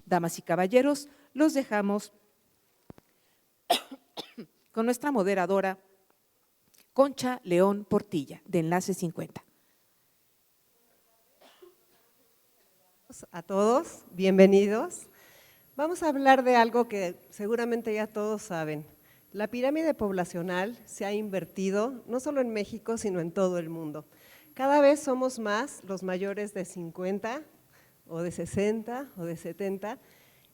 Damas y caballeros, los dejamos con nuestra moderadora Concha León Portilla, de Enlace 50. A todos, bienvenidos. Vamos a hablar de algo que seguramente ya todos saben. La pirámide poblacional se ha invertido no solo en México, sino en todo el mundo. Cada vez somos más los mayores de 50 o de 60 o de 70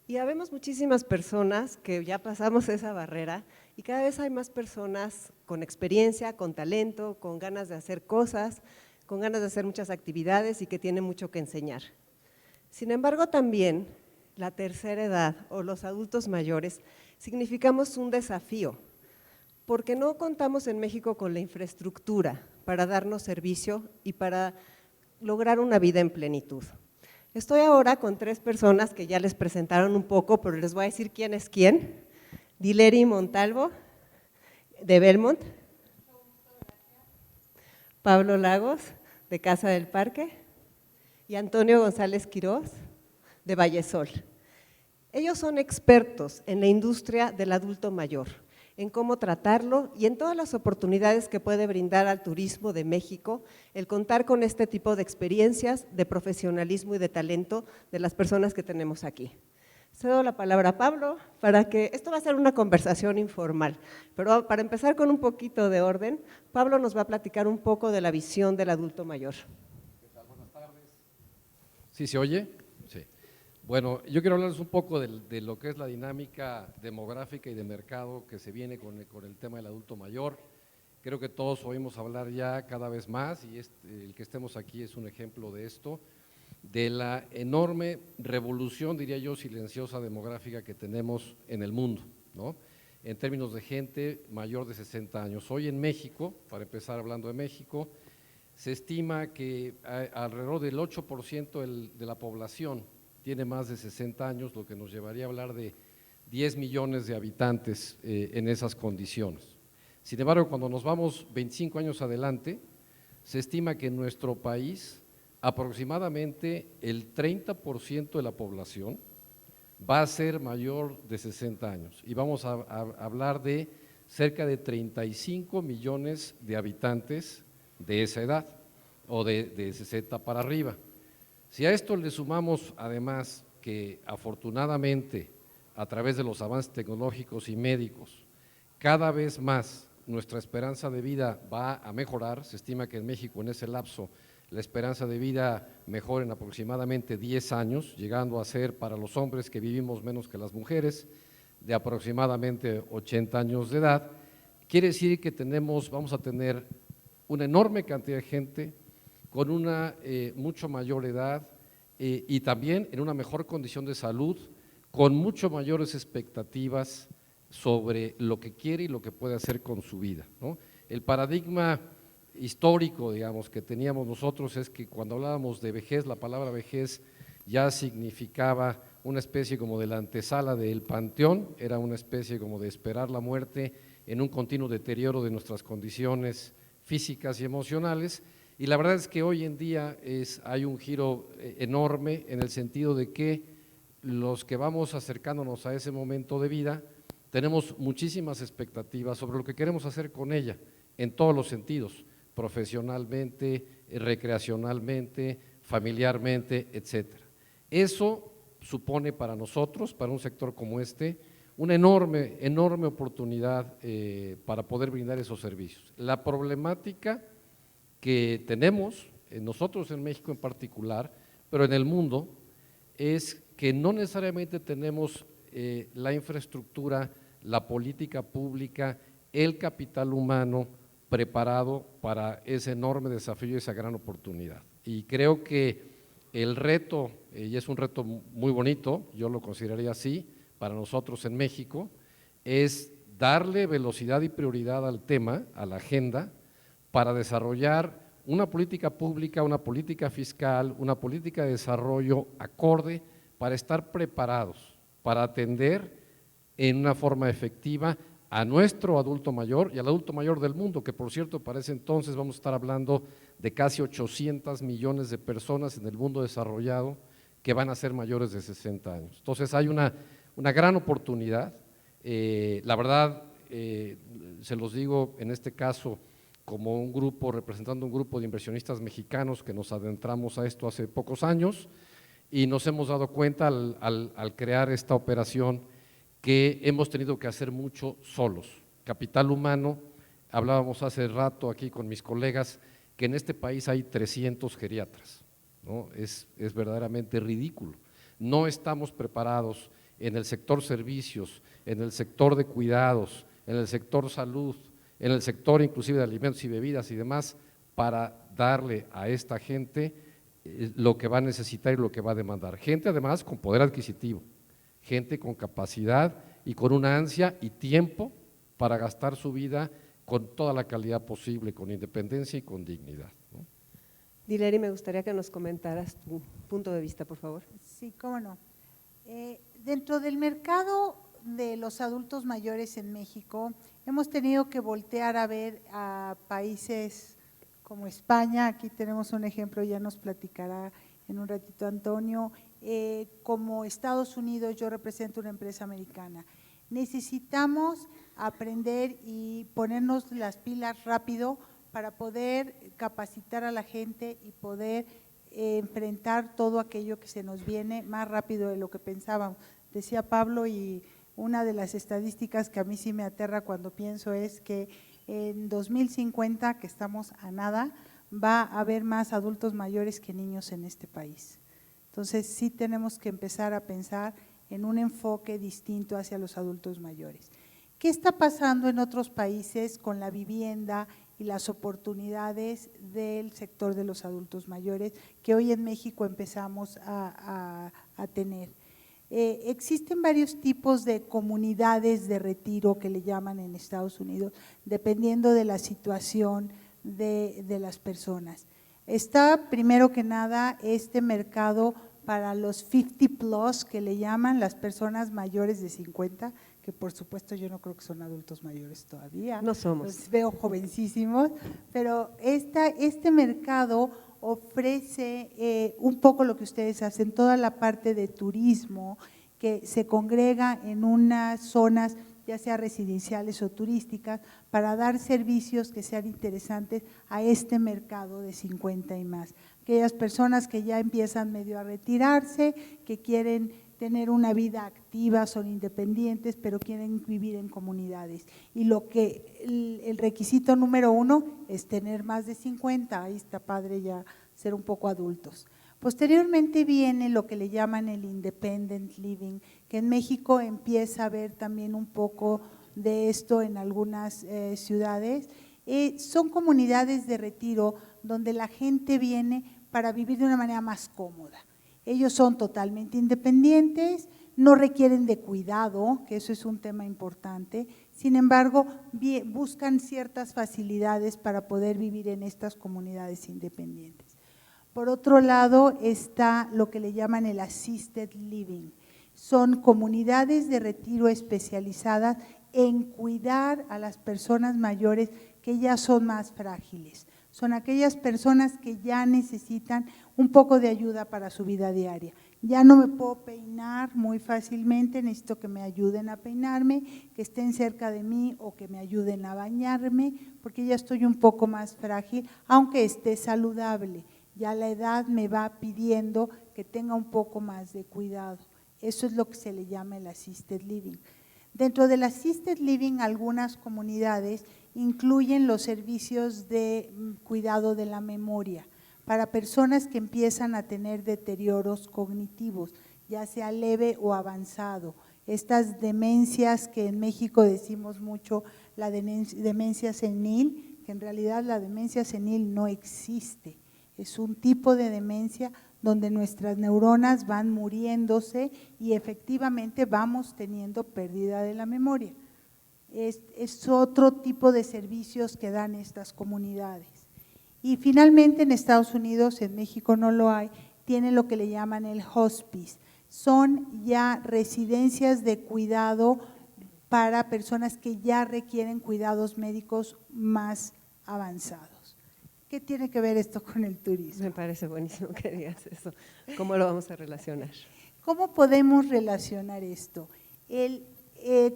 y habemos muchísimas personas que ya pasamos esa barrera y cada vez hay más personas con experiencia, con talento, con ganas de hacer cosas, con ganas de hacer muchas actividades y que tienen mucho que enseñar. Sin embargo, también la tercera edad o los adultos mayores significamos un desafío, porque no contamos en México con la infraestructura para darnos servicio y para lograr una vida en plenitud. Estoy ahora con tres personas que ya les presentaron un poco, pero les voy a decir quién es quién. Dileri Montalvo, de Belmont. Pablo Lagos, de Casa del Parque. Y Antonio González Quirós, de Vallesol. Ellos son expertos en la industria del adulto mayor, en cómo tratarlo y en todas las oportunidades que puede brindar al turismo de México el contar con este tipo de experiencias, de profesionalismo y de talento de las personas que tenemos aquí. Cedo la palabra a Pablo para que, esto va a ser una conversación informal, pero para empezar con un poquito de orden, Pablo nos va a platicar un poco de la visión del adulto mayor. ¿Qué tal? Buenas tardes. ¿Sí se oye? Sí. Bueno, yo quiero hablarles un poco de lo que es la dinámica demográfica y de mercado que se viene con el tema del adulto mayor. Creo que todos oímos hablar ya cada vez más y el que estemos aquí es un ejemplo de esto, de la enorme revolución, diría yo, silenciosa demográfica que tenemos en el mundo, ¿no? En términos de gente mayor de 60 años. Hoy en México, para empezar hablando de México, se estima que alrededor del 8% de la población tiene más de 60 años, lo que nos llevaría a hablar de 10 millones de habitantes en esas condiciones. Sin embargo, cuando nos vamos 25 años adelante, se estima que en nuestro país aproximadamente el 30% de la población va a ser mayor de 60 años y vamos a hablar de cerca de 35 millones de habitantes de esa edad o de 60 para arriba. Si a esto le sumamos además que afortunadamente a través de los avances tecnológicos y médicos cada vez más nuestra esperanza de vida va a mejorar, se estima que en México en ese lapso la esperanza de vida mejora en aproximadamente 10 años, llegando a ser para los hombres que vivimos menos que las mujeres, de aproximadamente 80 años de edad, quiere decir que vamos a tener una enorme cantidad de gente con una mucho mayor edad y también en una mejor condición de salud, con mucho mayores expectativas sobre lo que quiere y lo que puede hacer con su vida, ¿no? El paradigma histórico, digamos, que teníamos nosotros es que cuando hablábamos de vejez, la palabra vejez ya significaba una especie como de la antesala del panteón, era una especie como de esperar la muerte en un continuo deterioro de nuestras condiciones físicas y emocionales, y la verdad es que hoy en día hay un giro enorme en el sentido de que los que vamos acercándonos a ese momento de vida tenemos muchísimas expectativas sobre lo que queremos hacer con ella en todos los sentidos, profesionalmente, recreacionalmente, familiarmente, etcétera. Eso supone para nosotros, para un sector como este, una enorme oportunidad para poder brindar esos servicios. La problemática que tenemos, nosotros en México en particular, pero en el mundo, es que no necesariamente tenemos la infraestructura, la política pública, el capital humano preparado para ese enorme desafío y esa gran oportunidad. Y creo que el reto, y es un reto muy bonito, yo lo consideraría así, para nosotros en México, es darle velocidad y prioridad al tema, a la agenda, para desarrollar una política pública, una política fiscal, una política de desarrollo acorde para estar preparados, para atender en una forma efectiva a nuestro adulto mayor y al adulto mayor del mundo, que por cierto para ese entonces vamos a estar hablando de casi 800 millones de personas en el mundo desarrollado que van a ser mayores de 60 años. Entonces hay una gran oportunidad, la verdad, se los digo en este caso como un grupo, representando un grupo de inversionistas mexicanos que nos adentramos a esto hace pocos años y nos hemos dado cuenta al crear esta operación que hemos tenido que hacer mucho solos. Capital humano, hablábamos hace rato aquí con mis colegas que en este país hay 300 geriatras, ¿no? Es verdaderamente ridículo. No estamos preparados en el sector servicios, en el sector de cuidados, en el sector salud, en el sector inclusive de alimentos y bebidas y demás, para darle a esta gente lo que va a necesitar y lo que va a demandar. Gente además con poder adquisitivo, gente con capacidad y con una ansia y tiempo para gastar su vida con toda la calidad posible, con independencia y con dignidad, ¿no? Dileri, me gustaría que nos comentaras tu punto de vista, por favor. Sí, cómo no. Dentro del mercado de los adultos mayores en México, hemos tenido que voltear a ver a países como España, aquí tenemos un ejemplo, ya nos platicará en un ratito Antonio, como Estados Unidos, yo represento una empresa americana. Necesitamos aprender y ponernos las pilas rápido para poder capacitar a la gente y poder enfrentar todo aquello que se nos viene más rápido de lo que pensábamos. Decía Pablo, y una de las estadísticas que a mí sí me aterra cuando pienso es que en 2050, que estamos a nada, va a haber más adultos mayores que niños en este país. Entonces sí tenemos que empezar a pensar en un enfoque distinto hacia los adultos mayores. ¿Qué está pasando en otros países con la vivienda y las oportunidades del sector de los adultos mayores que hoy en México empezamos a tener? Existen varios tipos de comunidades de retiro que le llaman en Estados Unidos, dependiendo de la situación de las personas. Está primero que nada este mercado para los 50 plus que le llaman, las personas mayores de 50, que por supuesto yo no creo que son adultos mayores todavía. No somos. Los veo jovencísimos, pero este mercado ofrece un poco lo que ustedes hacen, toda la parte de turismo que se congrega en unas zonas, ya sea residenciales o turísticas, para dar servicios que sean interesantes a este mercado de 50 y más. Aquellas personas que ya empiezan medio a retirarse, que quieren tener una vida activa, son independientes, pero quieren vivir en comunidades. Y el requisito número 1 es tener más de 50, ahí está padre ya ser un poco adultos. Posteriormente viene lo que le llaman el independent living, que en México empieza a ver también un poco de esto en algunas ciudades. Son comunidades de retiro donde la gente viene para vivir de una manera más cómoda. Ellos son totalmente independientes, no requieren de cuidado, que eso es un tema importante, sin embargo, buscan ciertas facilidades para poder vivir en estas comunidades independientes. Por otro lado está lo que le llaman el assisted living, son comunidades de retiro especializadas en cuidar a las personas mayores que ya son más frágiles. Son aquellas personas que ya necesitan un poco de ayuda para su vida diaria. Ya no me puedo peinar muy fácilmente, necesito que me ayuden a peinarme, que estén cerca de mí o que me ayuden a bañarme, porque ya estoy un poco más frágil, aunque esté saludable. Ya la edad me va pidiendo que tenga un poco más de cuidado. Eso es lo que se le llama el assisted living. Dentro del assisted living, algunas comunidades incluyen los servicios de cuidado de la memoria para personas que empiezan a tener deterioros cognitivos, ya sea leve o avanzado. Estas demencias que en México decimos mucho, la demencia senil, que en realidad la demencia senil no existe, es un tipo de demencia donde nuestras neuronas van muriéndose y efectivamente vamos teniendo pérdida de la memoria. Es otro tipo de servicios que dan estas comunidades. Y finalmente en Estados Unidos, en México no lo hay, tiene lo que le llaman el hospice. Son ya residencias de cuidado para personas que ya requieren cuidados médicos más avanzados. ¿qué tiene que ver esto con el turismo? Me parece buenísimo que digas eso. ¿Cómo lo vamos a relacionar? ¿Cómo podemos relacionar esto?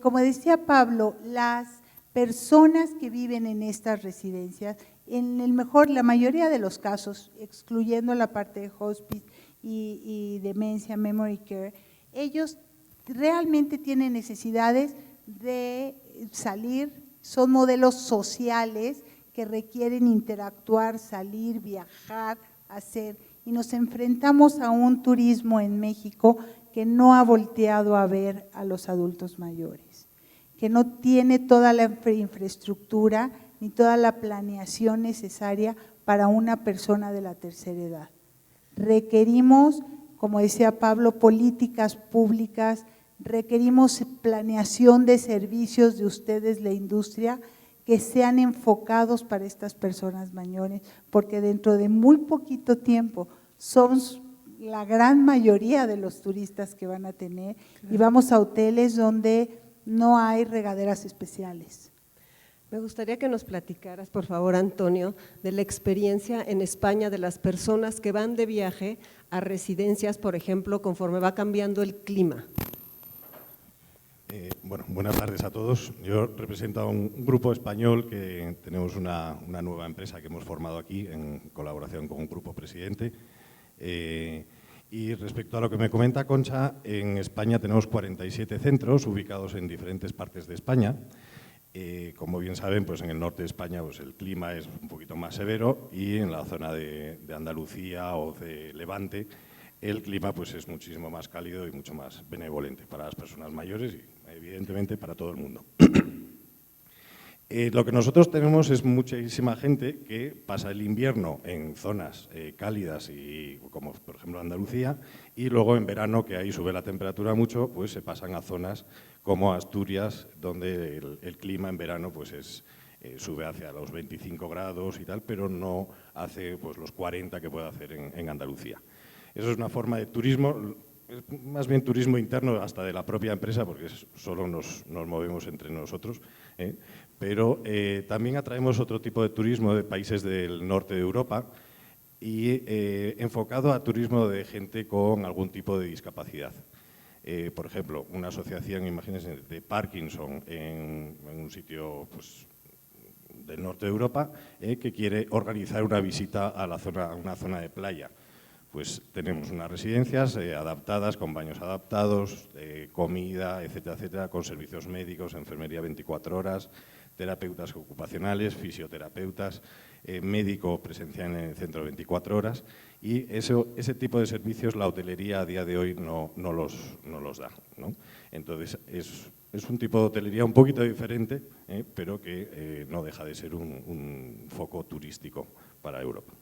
Como decía Pablo, las personas que viven en estas residencias, la mayoría de los casos, excluyendo la parte de hospice y demencia, memory care, ellos realmente tienen necesidades de salir, son modelos sociales que requieren interactuar, salir, viajar, hacer, y nos enfrentamos a un turismo en México que no ha volteado a ver a los adultos mayores, que no tiene toda la infraestructura ni toda la planeación necesaria para una persona de la tercera edad. Requerimos, como decía Pablo, políticas públicas, requerimos planeación de servicios de ustedes, la industria, que sean enfocados para estas personas mayores, porque dentro de muy poquito tiempo son la gran mayoría de los turistas que van a tener, y vamos a hoteles donde no hay regaderas especiales. Me gustaría que nos platicaras, por favor, Antonio, de la experiencia en España de las personas que van de viaje a residencias, por ejemplo, conforme va cambiando el clima. Bueno, buenas tardes a todos. Yo represento a un grupo español que tenemos una nueva empresa que hemos formado aquí en colaboración con un grupo presidente. Y respecto a lo que me comenta Concha, en España tenemos 47 centros ubicados en diferentes partes de España. Como bien saben, pues en el norte de España pues el clima es un poquito más severo, y en la zona de Andalucía o de Levante el clima pues es muchísimo más cálido y mucho más benevolente para las personas mayores y evidentemente para todo el mundo. Lo que nosotros tenemos es muchísima gente que pasa el invierno en zonas cálidas, y como por ejemplo Andalucía, y luego en verano, que ahí sube la temperatura mucho, pues se pasan a zonas como Asturias, donde el clima en verano pues sube hacia los 25 grados y tal, pero no hace pues los 40 que puede hacer en Andalucía. Eso es una forma de turismo, más bien turismo interno hasta de la propia empresa, porque solo nos movemos entre nosotros, pero también atraemos otro tipo de turismo de países del norte de Europa, y enfocado a turismo de gente con algún tipo de discapacidad. Por ejemplo, una asociación, imagínense, de Parkinson en un sitio pues, del norte de Europa, que quiere organizar una visita a una zona de playa. Pues tenemos unas residencias adaptadas, con baños adaptados, comida, etcétera, etcétera, con servicios médicos, enfermería 24 horas, terapeutas ocupacionales, fisioterapeutas, médico presencial en el centro 24 horas, y ese tipo de servicios la hotelería a día de hoy no los da, ¿no? Entonces, es un tipo de hotelería un poquito diferente, pero que no deja de ser un foco turístico para Europa.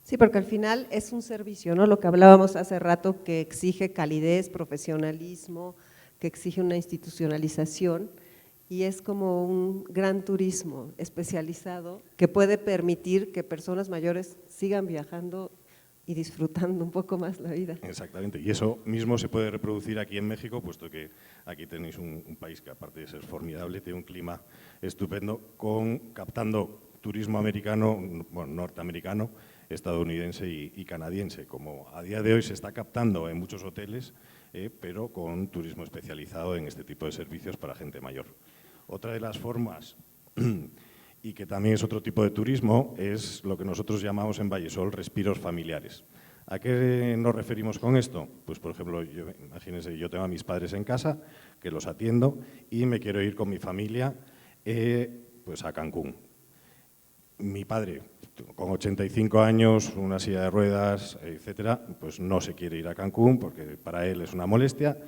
Sí, porque al final es un servicio, ¿no? Lo que hablábamos hace rato, que exige calidez, profesionalismo, que exige una institucionalización, y es como un gran turismo especializado que puede permitir que personas mayores sigan viajando y disfrutando un poco más la vida. Exactamente, y eso mismo se puede reproducir aquí en México, puesto que aquí tenéis un país que, aparte de ser formidable, tiene un clima estupendo, captando turismo americano, bueno, norteamericano, estadounidense y canadiense, como a día de hoy se está captando en muchos hoteles, pero con turismo especializado en este tipo de servicios para gente mayor. Otra de las formas, y que también es otro tipo de turismo, es lo que nosotros llamamos en Vallesol respiros familiares. ¿A qué nos referimos con esto? Pues, por ejemplo, imagínense, yo tengo a mis padres en casa, que los atiendo, y me quiero ir con mi familia pues a Cancún. Mi padre, con 85 años, una silla de ruedas, etcétera, pues no se quiere ir a Cancún porque para él es una molestia.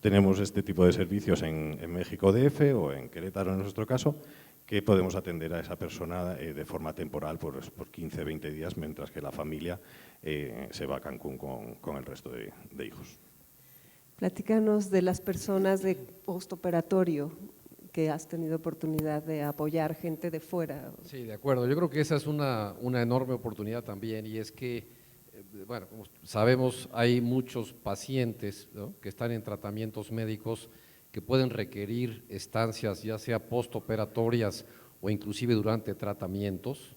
Tenemos este tipo de servicios en México DF o en Querétaro, en nuestro caso, que podemos atender a esa persona de forma temporal por 15, 20 días, mientras que la familia se va a Cancún con el resto de hijos. Platícanos de las personas de postoperatorio, que has tenido oportunidad de apoyar gente de fuera. Sí, de acuerdo. Yo creo que esa es una enorme oportunidad también, y es que, bueno, como sabemos, hay muchos pacientes, ¿no?, que están en tratamientos médicos que pueden requerir estancias, ya sea postoperatorias o inclusive durante tratamientos,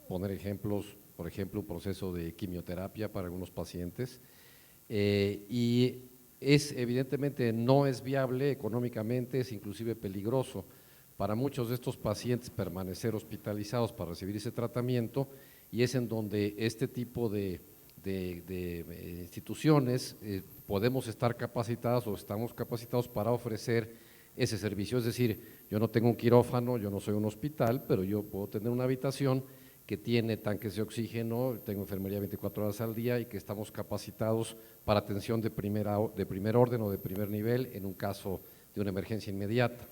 poner ejemplos, por ejemplo, un proceso de quimioterapia para algunos pacientes, y evidentemente no es viable económicamente, es inclusive peligroso para muchos de estos pacientes permanecer hospitalizados para recibir ese tratamiento, y es en donde este tipo de instituciones podemos estar capacitadas o estamos capacitados para ofrecer ese servicio. Es decir, yo no tengo un quirófano, yo no soy un hospital, pero yo puedo tener una habitación que tiene tanques de oxígeno, tengo enfermería 24 horas al día y que estamos capacitados para atención de primer orden o de primer nivel en un caso de una emergencia inmediata.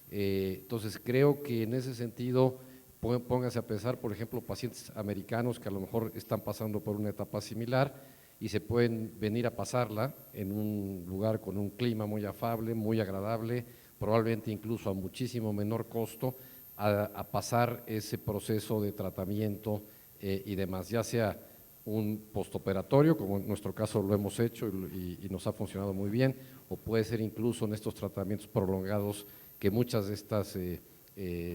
Entonces creo que en ese sentido, pónganse a pensar, por ejemplo, pacientes americanos que a lo mejor están pasando por una etapa similar y se pueden venir a pasarla en un lugar con un clima muy afable, muy agradable, probablemente incluso a muchísimo menor costo, a pasar ese proceso de tratamiento y demás, ya sea un postoperatorio, como en nuestro caso lo hemos hecho y nos ha funcionado muy bien, o puede ser incluso en estos tratamientos prolongados que muchas de estas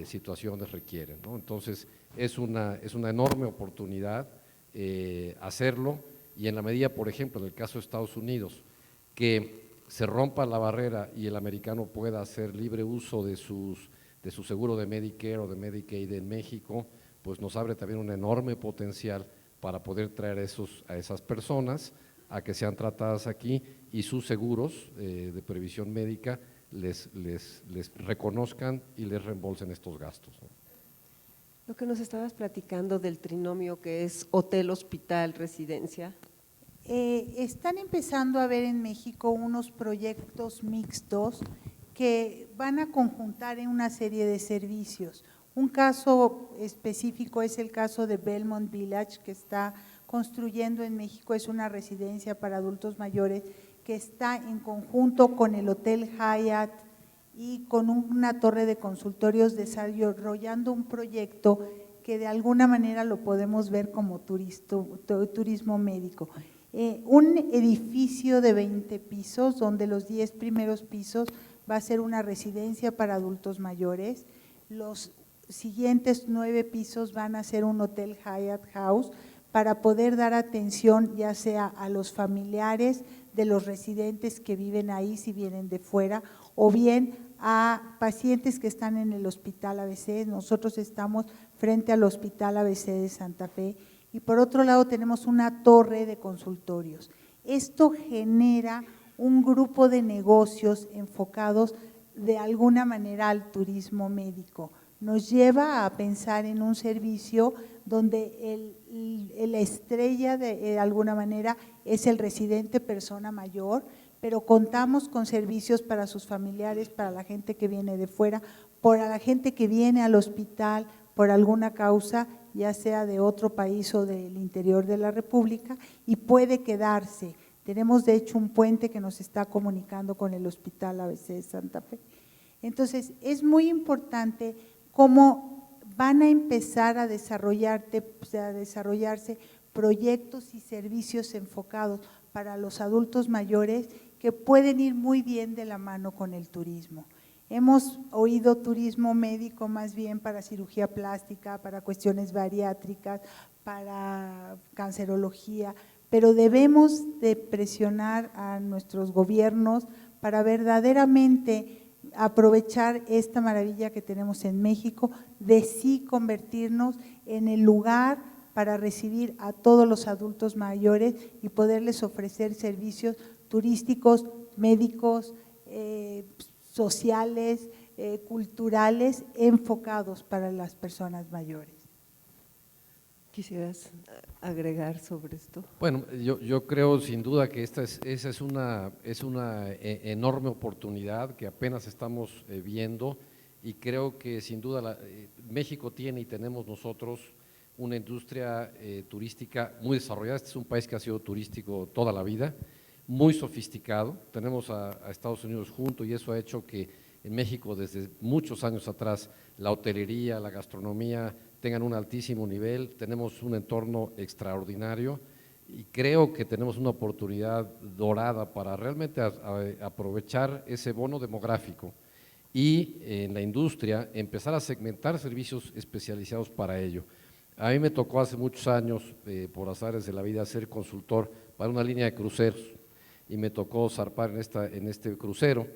situaciones requieren, ¿no? Entonces, es una enorme oportunidad hacerlo, y en la medida, por ejemplo, en el caso de Estados Unidos, que se rompa la barrera y el americano pueda hacer libre uso de su seguro de Medicare o de Medicaid en México, pues nos abre también un enorme potencial para poder traer a esas personas a que sean tratadas aquí y sus seguros de previsión médica les reconozcan y les reembolsen estos gastos, ¿no? Lo que nos estabas platicando del trinomio que es hotel, hospital, residencia. Están empezando a ver en México unos proyectos mixtos que van a conjuntar en una serie de servicios. Un caso específico es el caso de Belmont Village, que está construyendo en México, es una residencia para adultos mayores que está en conjunto con el Hotel Hyatt y con una torre de consultorios, desarrollando un proyecto que de alguna manera lo podemos ver como turismo médico. Un edificio de 20 pisos, donde los 10 primeros pisos va a ser una residencia para adultos mayores, los siguientes 9 pisos van a ser un Hotel Hyatt House para poder dar atención ya sea a los familiares de los residentes que viven ahí si vienen de fuera, o bien a pacientes que están en el Hospital ABC. Nosotros estamos frente al Hospital ABC de Santa Fe, y por otro lado tenemos una torre de consultorios. Esto genera un grupo de negocios enfocados de alguna manera al turismo médico. Nos lleva a pensar en un servicio donde la estrella de alguna manera es el residente persona mayor, pero contamos con servicios para sus familiares, para la gente que viene de fuera, para la gente que viene al hospital por alguna causa, ya sea de otro país o del interior de la República, y puede quedarse. Tenemos de hecho un puente que nos está comunicando con el Hospital ABC de Santa Fe. Entonces, es muy importante cómo van a empezar a desarrollarse proyectos y servicios enfocados para los adultos mayores que pueden ir muy bien de la mano con el turismo. Hemos oído turismo médico más bien para cirugía plástica, para cuestiones bariátricas, para cancerología, pero debemos de presionar a nuestros gobiernos para verdaderamente aprovechar esta maravilla que tenemos en México, de sí convertirnos en el lugar para recibir a todos los adultos mayores y poderles ofrecer servicios turísticos, médicos, sociales, culturales, enfocados para las personas mayores. ¿Quisieras agregar sobre esto? Bueno, yo creo sin duda que esa es una enorme oportunidad que apenas estamos viendo, y creo que sin duda México tiene y tenemos nosotros una industria turística muy desarrollada. Este es un país que ha sido turístico toda la vida, muy sofisticado. Tenemos a Estados Unidos junto, y eso ha hecho que en México desde muchos años atrás la hotelería, la gastronomía tengan un altísimo nivel. Tenemos un entorno extraordinario y creo que tenemos una oportunidad dorada para realmente aprovechar ese bono demográfico y en la industria empezar a segmentar servicios especializados para ello. A mí me tocó hace muchos años, por azares de la vida, ser consultor para una línea de cruceros y me tocó zarpar en este crucero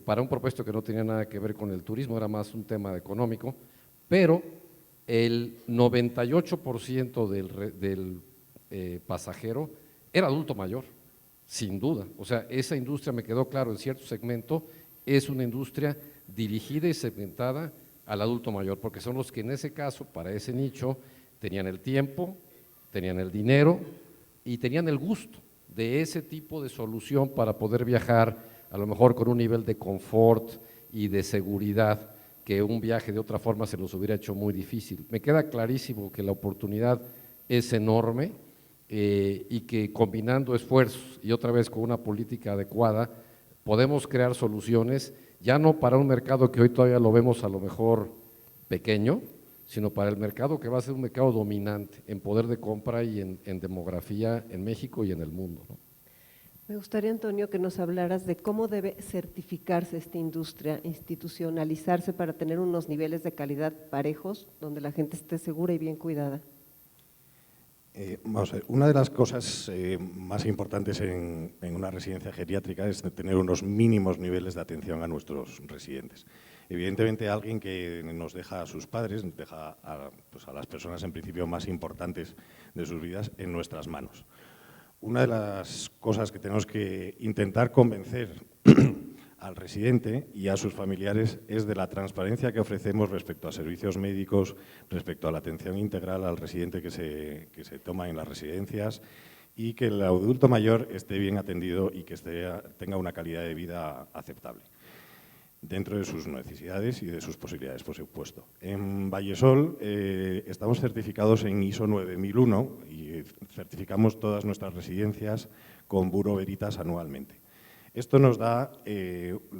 para un propósito que no tenía nada que ver con el turismo, era más un tema económico, pero el 98% del pasajero era adulto mayor, sin duda. O sea, esa industria, me quedó claro, en cierto segmento, es una industria dirigida y segmentada al adulto mayor, porque son los que en ese caso, para ese nicho, tenían el tiempo, tenían el dinero y tenían el gusto de ese tipo de solución para poder viajar, a lo mejor con un nivel de confort y de seguridad que un viaje de otra forma se los hubiera hecho muy difícil. Me queda clarísimo que la oportunidad es enorme y que combinando esfuerzos y otra vez con una política adecuada, podemos crear soluciones, ya no para un mercado que hoy todavía lo vemos a lo mejor pequeño, sino para el mercado que va a ser un mercado dominante en poder de compra y en demografía en México y en el mundo, ¿no? Me gustaría, Antonio, que nos hablaras de cómo debe certificarse esta industria, institucionalizarse para tener unos niveles de calidad parejos, donde la gente esté segura y bien cuidada. Vamos a ver, una de las cosas más importantes en una residencia geriátrica es tener unos mínimos niveles de atención a nuestros residentes. Evidentemente, alguien que nos deja a sus padres, nos deja pues a las personas en principio más importantes de sus vidas en nuestras manos. Una de las cosas que tenemos que intentar convencer al residente y a sus familiares es de la transparencia que ofrecemos respecto a servicios médicos, respecto a la atención integral al residente que se toma en las residencias y que el adulto mayor esté bien atendido y que tenga una calidad de vida aceptable, dentro de sus necesidades y de sus posibilidades, por supuesto. En Vallesol estamos certificados en ISO 9001 y certificamos todas nuestras residencias con Bureau Veritas anualmente. Esto nos da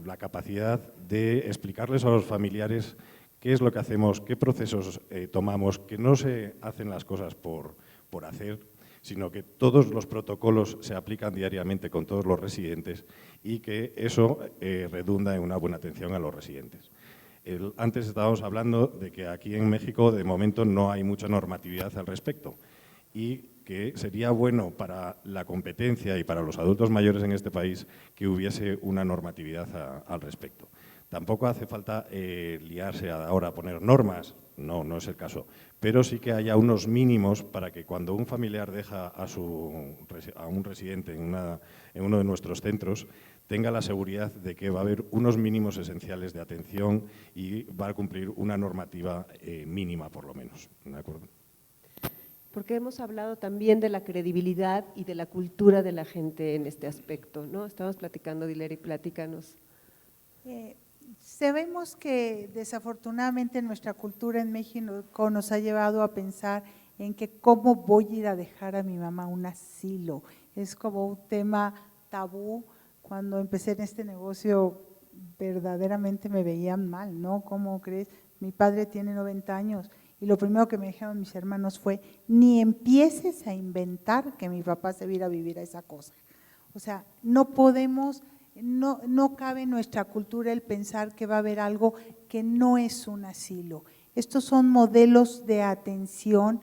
la capacidad de explicarles a los familiares qué es lo que hacemos, qué procesos tomamos, que no se hacen las cosas por hacer, sino que todos los protocolos se aplican diariamente con todos los residentes y que eso redunda en una buena atención a los residentes. Antes estábamos hablando de que aquí en México de momento no hay mucha normatividad al respecto y que sería bueno para la competencia y para los adultos mayores en este país que hubiese una normatividad al respecto. Tampoco hace falta liarse ahora a poner normas, no es el caso, pero sí que haya unos mínimos para que cuando un familiar deja a un residente en uno de nuestros centros, tenga la seguridad de que va a haber unos mínimos esenciales de atención y va a cumplir una normativa mínima por lo menos, ¿de acuerdo? Porque hemos hablado también de la credibilidad y de la cultura de la gente en este aspecto, ¿no? Estamos platicando, Dileri, platícanos. Sabemos que desafortunadamente nuestra cultura en México nos ha llevado a pensar en que cómo voy a ir a dejar a mi mamá a un asilo. Es como un tema tabú. Cuando empecé en este negocio verdaderamente me veían mal, ¿no? ¿Cómo crees? Mi padre tiene 90 años y lo primero que me dijeron mis hermanos fue, ni empieces a inventar que mi papá se va a ir a vivir a esa cosa. O sea, no podemos… No cabe en nuestra cultura el pensar que va a haber algo que no es un asilo. Estos son modelos de atención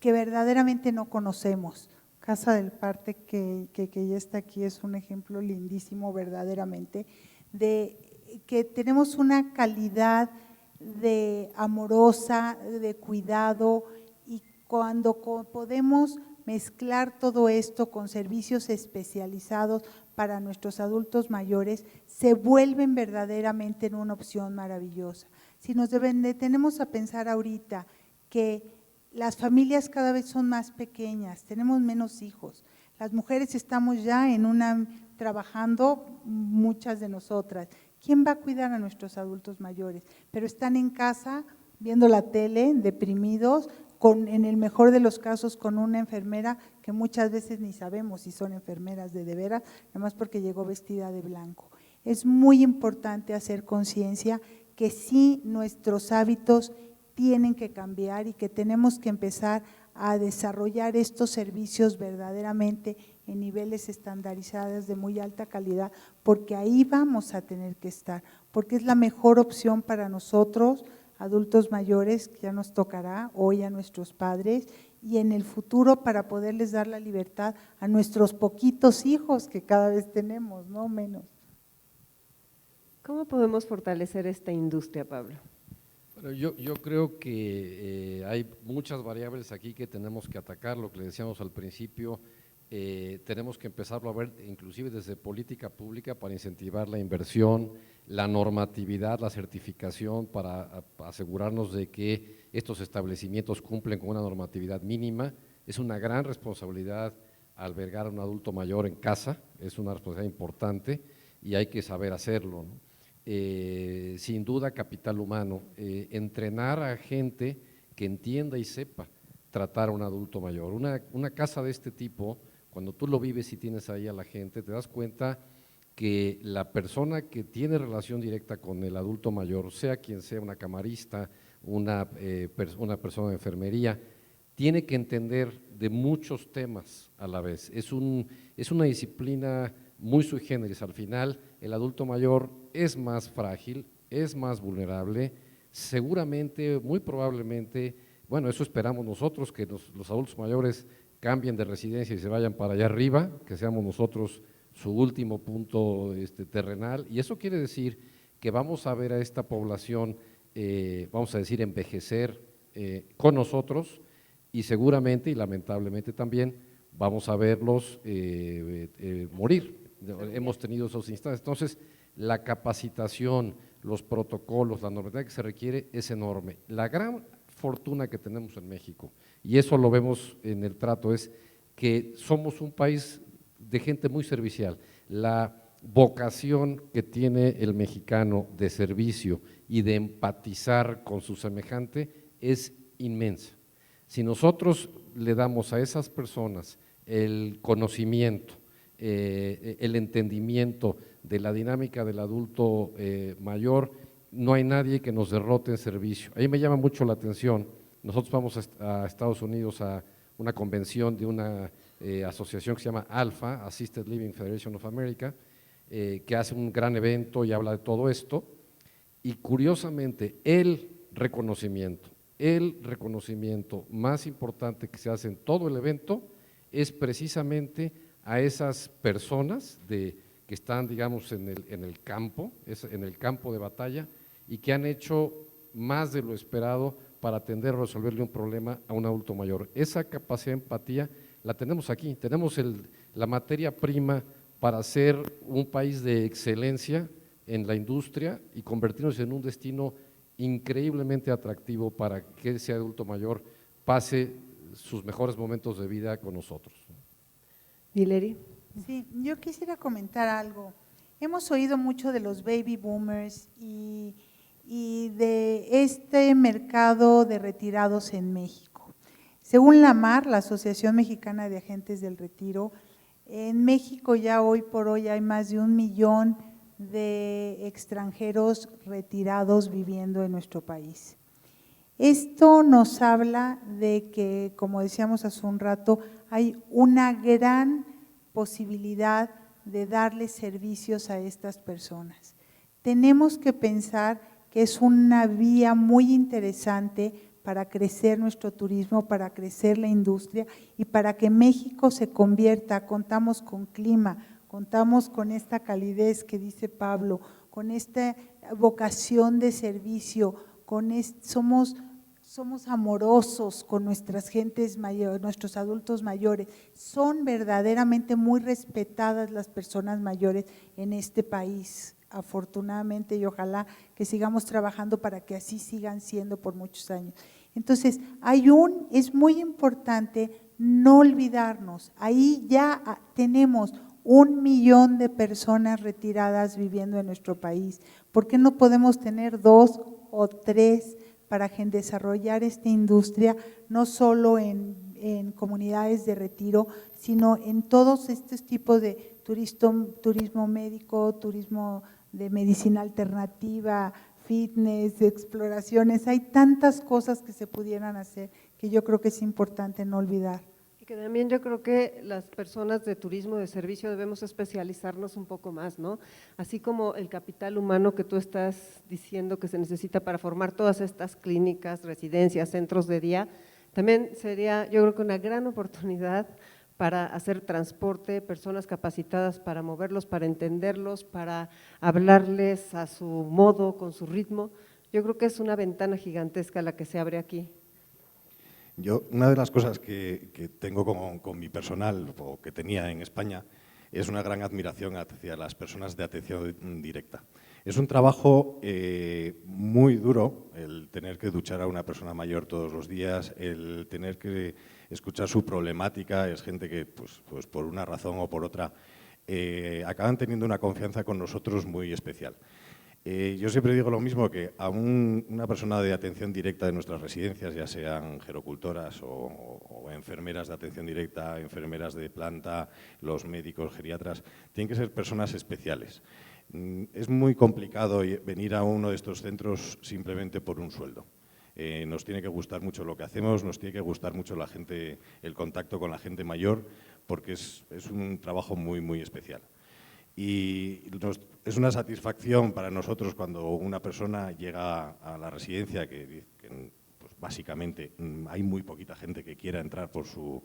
que verdaderamente no conocemos. Casa del Parte, que ya está aquí, es un ejemplo lindísimo verdaderamente, de que tenemos una calidad de amorosa, de cuidado, y cuando podemos mezclar todo esto con servicios especializados para nuestros adultos mayores, se vuelven verdaderamente en una opción maravillosa. Si nos detenemos a pensar ahorita que las familias cada vez son más pequeñas, tenemos menos hijos, las mujeres estamos ya trabajando, muchas de nosotras, ¿quién va a cuidar a nuestros adultos mayores? Pero están en casa viendo la tele, deprimidos, en el mejor de los casos con una enfermera que muchas veces ni sabemos si son enfermeras de veras, nada más porque llegó vestida de blanco. Es muy importante hacer conciencia que sí nuestros hábitos tienen que cambiar y que tenemos que empezar a desarrollar estos servicios verdaderamente en niveles estandarizados de muy alta calidad, porque ahí vamos a tener que estar, porque es la mejor opción para nosotros, adultos mayores, que ya nos tocará hoy a nuestros padres, y en el futuro para poderles dar la libertad a nuestros poquitos hijos que cada vez tenemos, no menos. ¿Cómo podemos fortalecer esta industria, Pablo? Bueno, yo creo que hay muchas variables aquí que tenemos que atacar, lo que le decíamos al principio, tenemos que empezarlo a ver inclusive desde política pública para incentivar la inversión, la normatividad, la certificación para asegurarnos de que estos establecimientos cumplen con una normatividad mínima. Es una gran responsabilidad albergar a un adulto mayor en casa, es una responsabilidad importante y hay que saber hacerlo, ¿no? Sin duda capital humano, entrenar a gente que entienda y sepa tratar a un adulto mayor. Una casa de este tipo, cuando tú lo vives y tienes ahí a la gente, te das cuenta que la persona que tiene relación directa con el adulto mayor, sea quien sea, una camarista, una persona de enfermería, tiene que entender de muchos temas a la vez. Es una disciplina muy sui generis. Al final, el adulto mayor es más frágil, es más vulnerable, seguramente, muy probablemente, bueno, eso esperamos nosotros, que los adultos mayores cambien de residencia y se vayan para allá arriba, que seamos nosotros su último punto terrenal, y eso quiere decir que vamos a ver a esta población, vamos a decir, envejecer con nosotros, y seguramente y lamentablemente también vamos a verlos morir. Hemos tenido esos instantes. Entonces, la capacitación, los protocolos, la normatividad que se requiere es enorme. La gran fortuna que tenemos en México, y eso lo vemos en el trato, es que somos un país de gente muy servicial. La vocación que tiene el mexicano de servicio y de empatizar con su semejante es inmensa. Si nosotros le damos a esas personas el conocimiento, el entendimiento de la dinámica del adulto mayor, no hay nadie que nos derrote en servicio. Ahí me llama mucho la atención, nosotros vamos a Estados Unidos a una convención de una asociación que se llama ALFA, Assisted Living Federation of America, que hace un gran evento y habla de todo esto, y curiosamente el reconocimiento más importante que se hace en todo el evento es precisamente a esas personas que están, digamos, en el campo de batalla y que han hecho más de lo esperado para atender o resolverle un problema a un adulto mayor. Esa capacidad de empatía la tenemos aquí, tenemos la materia prima para ser un país de excelencia en la industria y convertirnos en un destino increíblemente atractivo para que ese adulto mayor pase sus mejores momentos de vida con nosotros. Dileri. Sí, yo quisiera comentar algo. Hemos oído mucho de los baby boomers y de este mercado de retirados en México. Según la AMAR, la Asociación Mexicana de Agentes del Retiro, en México ya hoy por hoy hay más de 1 millón de extranjeros retirados viviendo en nuestro país. Esto nos habla de que, como decíamos hace un rato, hay una gran posibilidad de darle servicios a estas personas. Tenemos que pensar que es una vía muy interesante para crecer nuestro turismo, para crecer la industria y para que México se convierta, contamos con clima, contamos con esta calidez que dice Pablo, con esta vocación de servicio, somos amorosos con nuestras gentes mayores, nuestros adultos mayores, son verdaderamente muy respetadas las personas mayores en este país, afortunadamente, y ojalá que sigamos trabajando para que así sigan siendo por muchos años. Entonces, es muy importante no olvidarnos, ahí ya tenemos 1 millón de personas retiradas viviendo en nuestro país. ¿Por qué no podemos tener 2 o 3 para desarrollar esta industria, no solo en comunidades de retiro, sino en todos estos tipos de turismo médico, turismo de medicina alternativa, fitness, exploraciones? Hay tantas cosas que se pudieran hacer que yo creo que es importante no olvidar Y que también yo creo que las personas de turismo de servicio debemos especializarnos un poco más, ¿no? Así como el capital humano que tú estás diciendo que se necesita para formar todas estas clínicas, residencias, centros de día, también sería yo creo que una gran oportunidad para hacer transporte, personas capacitadas para moverlos, para entenderlos, para hablarles a su modo, con su ritmo. Yo creo que es una ventana gigantesca la que se abre aquí. Yo, una de las cosas que tengo con mi personal, o que tenía en España, es una gran admiración hacia las personas de atención directa. Es un trabajo muy duro el tener que duchar a una persona mayor todos los días, el tener que escuchar su problemática. Es gente que, pues por una razón o por otra, acaban teniendo una confianza con nosotros muy especial. Yo siempre digo lo mismo, que a una persona de atención directa de nuestras residencias, ya sean gerocultoras o enfermeras de atención directa, enfermeras de planta, los médicos, geriatras, tienen que ser personas especiales. Es muy complicado venir a uno de estos centros simplemente por un sueldo. Nos tiene que gustar mucho lo que hacemos, nos tiene que gustar mucho la gente, el contacto con la gente mayor, porque es un trabajo muy, muy especial. Y es una satisfacción para nosotros cuando una persona llega a la residencia, que pues básicamente hay muy poquita gente que quiera entrar por su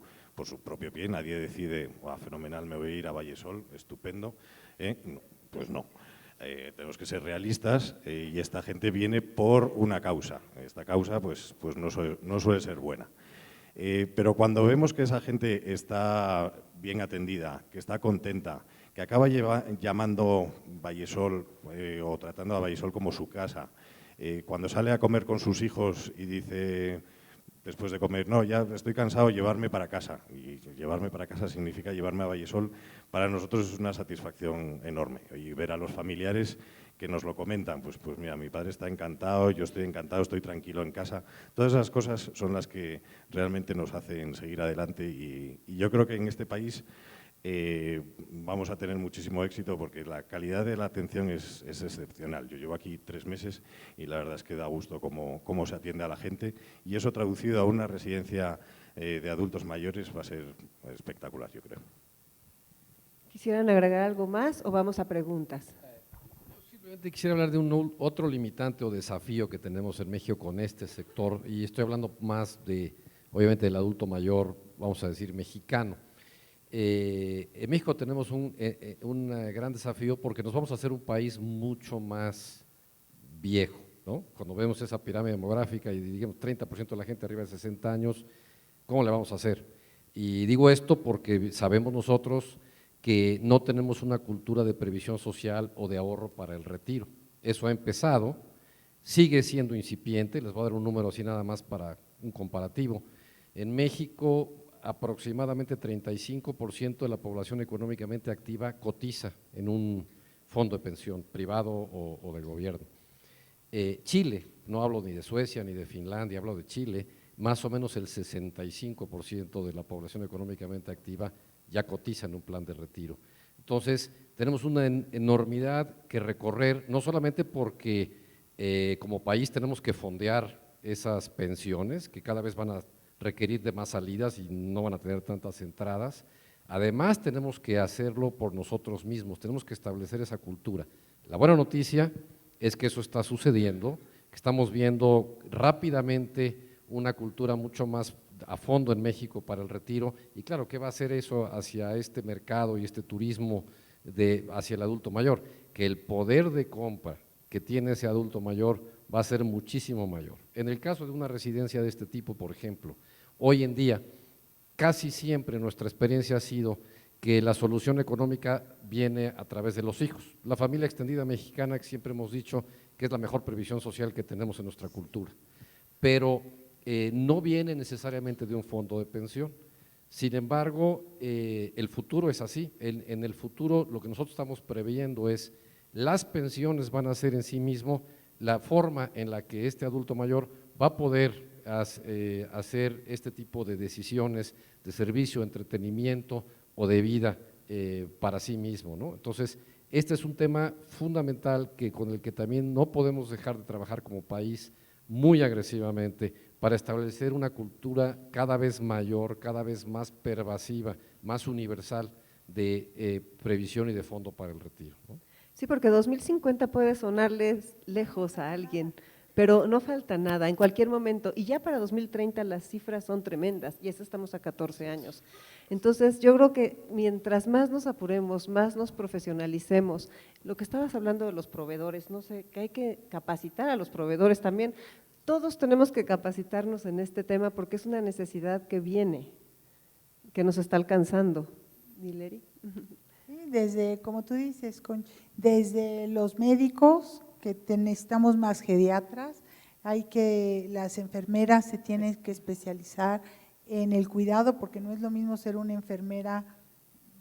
propio pie. Nadie decide, fenomenal, me voy a ir a Vallesol, estupendo. No, pues no. Tenemos que ser realistas, y esta gente viene por una causa. Esta causa pues no suele ser buena. Pero cuando vemos que esa gente está bien atendida, que está contenta, que acaba llamando Vallesol o tratando a Vallesol como su casa, cuando sale a comer con sus hijos y dice, después de comer, no, ya estoy cansado, llevarme para casa. Y llevarme para casa significa llevarme a Vallesol. Para nosotros es una satisfacción enorme. Y ver a los familiares que nos lo comentan, pues mira, mi padre está encantado, yo estoy encantado, estoy tranquilo en casa. Todas esas cosas son las que realmente nos hacen seguir adelante, y yo creo que en este país vamos a tener muchísimo éxito, porque la calidad de la atención es excepcional. Yo llevo aquí 3 meses y la verdad es que da gusto cómo se atiende a la gente, y eso traducido a una residencia de adultos mayores va a ser espectacular, yo creo. ¿Quisieran agregar algo más o vamos a preguntas? Simplemente quisiera hablar de otro limitante o desafío que tenemos en México con este sector, y estoy hablando más obviamente, del adulto mayor, vamos a decir, mexicano. En México tenemos un gran desafío, porque nos vamos a hacer un país mucho más viejo, ¿no? Cuando vemos esa pirámide demográfica y digamos 30% de la gente arriba de 60 años, ¿cómo le vamos a hacer? Y digo esto porque sabemos nosotros que no tenemos una cultura de previsión social o de ahorro para el retiro. Eso ha empezado, sigue siendo incipiente. Les voy a dar un número así nada más para un comparativo. En México, aproximadamente 35% de la población económicamente activa cotiza en un fondo de pensión privado o del gobierno. Chile, no hablo ni de Suecia ni de Finlandia, hablo de Chile, más o menos el 65% de la población económicamente activa ya cotiza en un plan de retiro. Entonces, tenemos una enormidad que recorrer, no solamente porque como país tenemos que fondear esas pensiones, que cada vez van a requerir de más salidas y no van a tener tantas entradas. Además, tenemos que hacerlo por nosotros mismos, tenemos que establecer esa cultura. La buena noticia es que eso está sucediendo, que estamos viendo rápidamente una cultura mucho más a fondo en México para el retiro, y claro, ¿qué va a hacer eso hacia este mercado y este turismo hacia el adulto mayor? Que el poder de compra que tiene ese adulto mayor va a ser muchísimo mayor. En el caso de una residencia de este tipo, por ejemplo, hoy en día, casi siempre nuestra experiencia ha sido que la solución económica viene a través de los hijos. La familia extendida mexicana, que siempre hemos dicho que es la mejor previsión social que tenemos en nuestra cultura, pero no viene necesariamente de un fondo de pensión. Sin embargo, el futuro es así. En el futuro lo que nosotros estamos previendo es las pensiones van a ser en sí mismo la forma en la que este adulto mayor va a poder hacer este tipo de decisiones de servicio, entretenimiento o de vida para sí mismo, ¿no? Entonces, este es un tema fundamental con el que también no podemos dejar de trabajar como país muy agresivamente, para establecer una cultura cada vez mayor, cada vez más pervasiva, más universal de previsión y de fondo para el retiro, ¿no? Sí, porque 2050 puede sonarles lejos a alguien, pero no falta nada, en cualquier momento. Y ya para 2030 las cifras son tremendas, y eso estamos a 14 años. Entonces, yo creo que mientras más nos apuremos, más nos profesionalicemos, lo que estabas hablando de los proveedores, no sé, que hay que capacitar a los proveedores también. Todos tenemos que capacitarnos en este tema porque es una necesidad que viene, que nos está alcanzando. ¿Mileri? Sí, desde, como tú dices, desde los médicos, que necesitamos más geriatras, las enfermeras se tienen que especializar en el cuidado, porque no es lo mismo ser una enfermera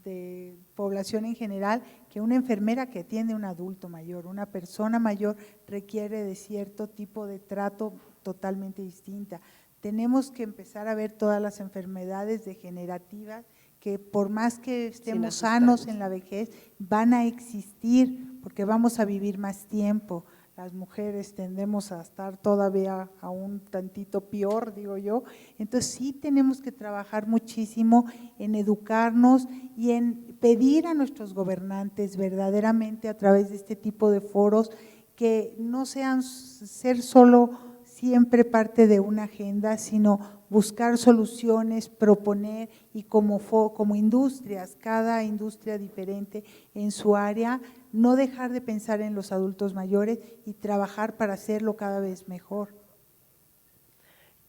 de población en general que una enfermera que atiende a un adulto mayor. Una persona mayor requiere de cierto tipo de trato totalmente distinta. Tenemos que empezar a ver todas las enfermedades degenerativas que por más que estemos sanos en la vejez, van a existir porque vamos a vivir más tiempo. Las mujeres tendemos a estar todavía a un tantito peor, digo yo. Entonces sí tenemos que trabajar muchísimo en educarnos y en pedir a nuestros gobernantes verdaderamente a través de este tipo de foros que no sean ser solo siempre parte de una agenda, sino buscar soluciones, proponer y como industrias, cada industria diferente en su área, no dejar de pensar en los adultos mayores y trabajar para hacerlo cada vez mejor.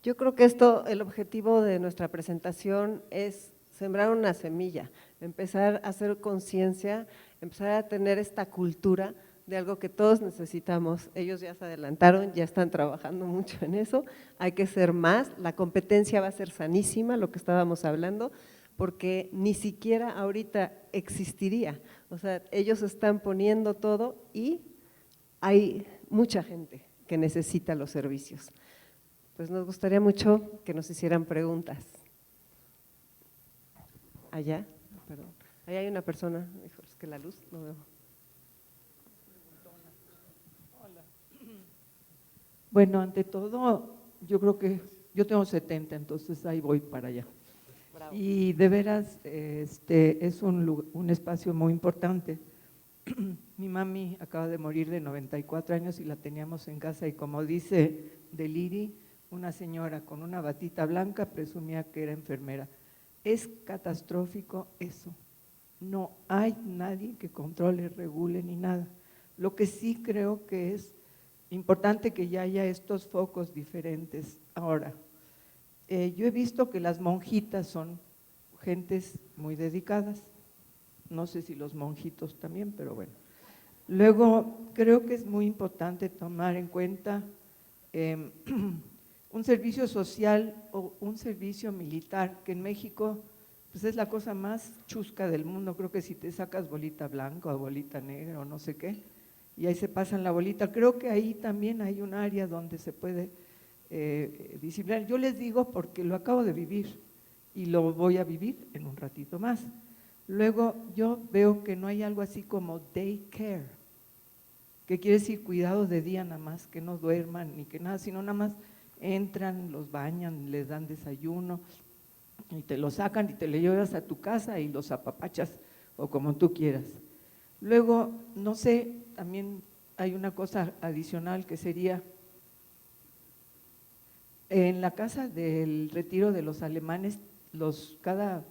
Yo creo que el objetivo de nuestra presentación es sembrar una semilla, empezar a hacer conciencia, empezar a tener esta cultura de algo que todos necesitamos. Ellos ya se adelantaron, ya están trabajando mucho en eso, hay que ser más, la competencia va a ser sanísima, lo que estábamos hablando, porque ni siquiera ahorita existiría, o sea, ellos están poniendo todo y hay mucha gente que necesita los servicios. Pues nos gustaría mucho que nos hicieran preguntas. Allá, perdón, allá hay una persona, híjole, es que la luz no veo. Bueno, ante todo, yo creo que yo tengo 70, entonces ahí voy para allá. Bravo. Y de veras, es un espacio muy importante. Mi mami acaba de morir de 94 años y la teníamos en casa y como dice Deliri, una señora con una batita blanca presumía que era enfermera. Es catastrófico eso. No hay nadie que controle, regule ni nada. Lo que sí creo que es importante que ya haya estos focos diferentes. Ahora, yo he visto que las monjitas son gentes muy dedicadas, no sé si los monjitos también, pero bueno. Luego, creo que es muy importante tomar en cuenta un servicio social o un servicio militar, que en México pues es la cosa más chusca del mundo. Creo que si te sacas bolita blanca o bolita negra o no sé qué, y ahí se pasan la bolita. Creo que ahí también hay un área donde se puede disciplinar. Yo les digo porque lo acabo de vivir y lo voy a vivir en un ratito más. Luego yo veo que no hay algo así como day care, que quiere decir cuidado de día nada más, que no duerman ni que nada, sino nada más entran, los bañan, les dan desayuno y te lo sacan y te lo llevas a tu casa y los apapachas o como tú quieras. Luego, no sé, también hay una cosa adicional que sería, en la casa del retiro de los alemanes, cada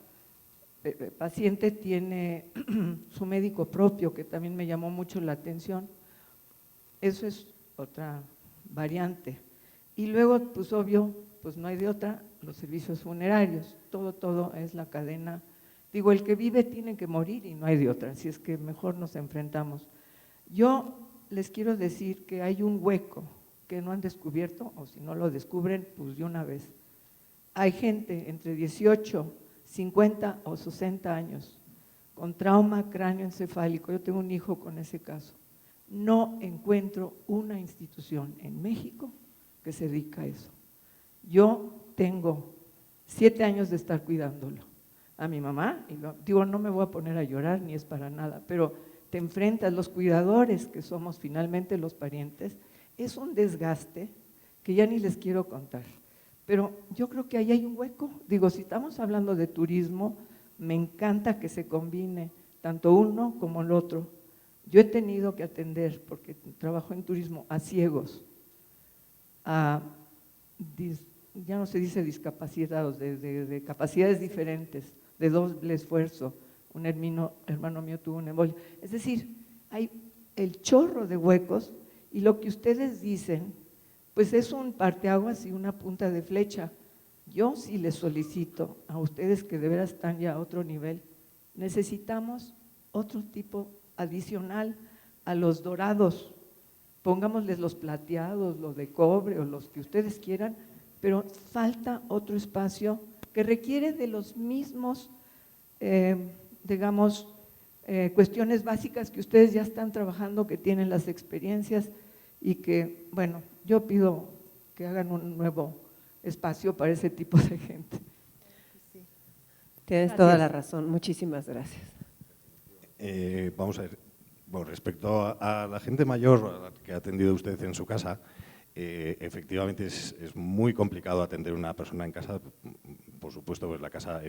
paciente tiene su médico propio, que también me llamó mucho la atención. Eso es otra variante. Y luego, pues obvio, pues no hay de otra, los servicios funerarios, todo es la cadena. Digo, el que vive tiene que morir y no hay de otra, así es que mejor nos enfrentamos. Yo les quiero decir que hay un hueco que no han descubierto, o si no lo descubren, pues de una vez. Hay gente entre 18, 50 o 60 años con trauma cráneoencefálico. Yo tengo un hijo con ese caso. No encuentro una institución en México que se dedica a eso. Yo tengo 7 años de estar cuidándolo a mi mamá, y digo, no me voy a poner a llorar ni es para nada, pero te enfrentas, los cuidadores que somos finalmente los parientes, es un desgaste que ya ni les quiero contar, pero yo creo que ahí hay un hueco. Digo, si estamos hablando de turismo, me encanta que se combine tanto uno como el otro. Yo he tenido que atender, porque trabajo en turismo, a ciegos, ya no se dice discapacitados, de capacidades diferentes, de doble esfuerzo. Un hermano mío tuvo una embolia. Es decir, hay el chorro de huecos y lo que ustedes dicen, pues es un parteaguas y una punta de flecha. Yo sí les solicito a ustedes que de veras están ya a otro nivel, necesitamos otro tipo adicional a los dorados. Pongámosles los plateados, los de cobre o los que ustedes quieran, pero falta otro espacio que requiere de los mismos, digamos, cuestiones básicas que ustedes ya están trabajando, que tienen las experiencias y que, bueno, yo pido que hagan un nuevo espacio para ese tipo de gente. Tienes Gracias. toda la razón, muchísimas gracias. Vamos a ver, bueno, respecto a la gente mayor a la que ha atendido usted en su casa, efectivamente es muy complicado atender a una persona en casa. Por supuesto, pues la casa,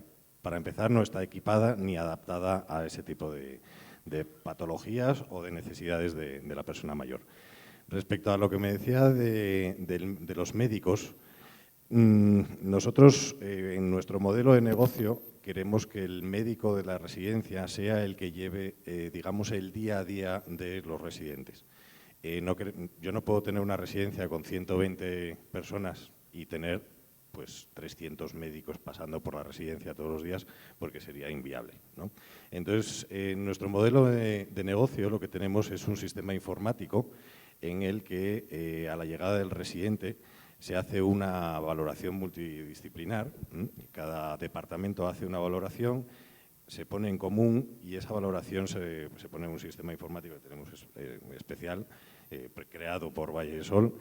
para empezar, no está equipada ni adaptada a ese tipo de patologías o de necesidades de la persona mayor. Respecto a lo que me decía de los médicos, nosotros en nuestro modelo de negocio queremos que el médico de la residencia sea el que lleve, digamos, el día a día de los residentes. Yo no puedo tener una residencia con 120 personas y tener pues 300 médicos pasando por la residencia todos los días, porque sería inviable, ¿no? Entonces, en nuestro modelo de negocio lo que tenemos es un sistema informático en el que a la llegada del residente se hace una valoración multidisciplinar. Cada departamento hace una valoración, se pone en común y esa valoración se pone en un sistema informático que tenemos especial, creado por Valle de Sol,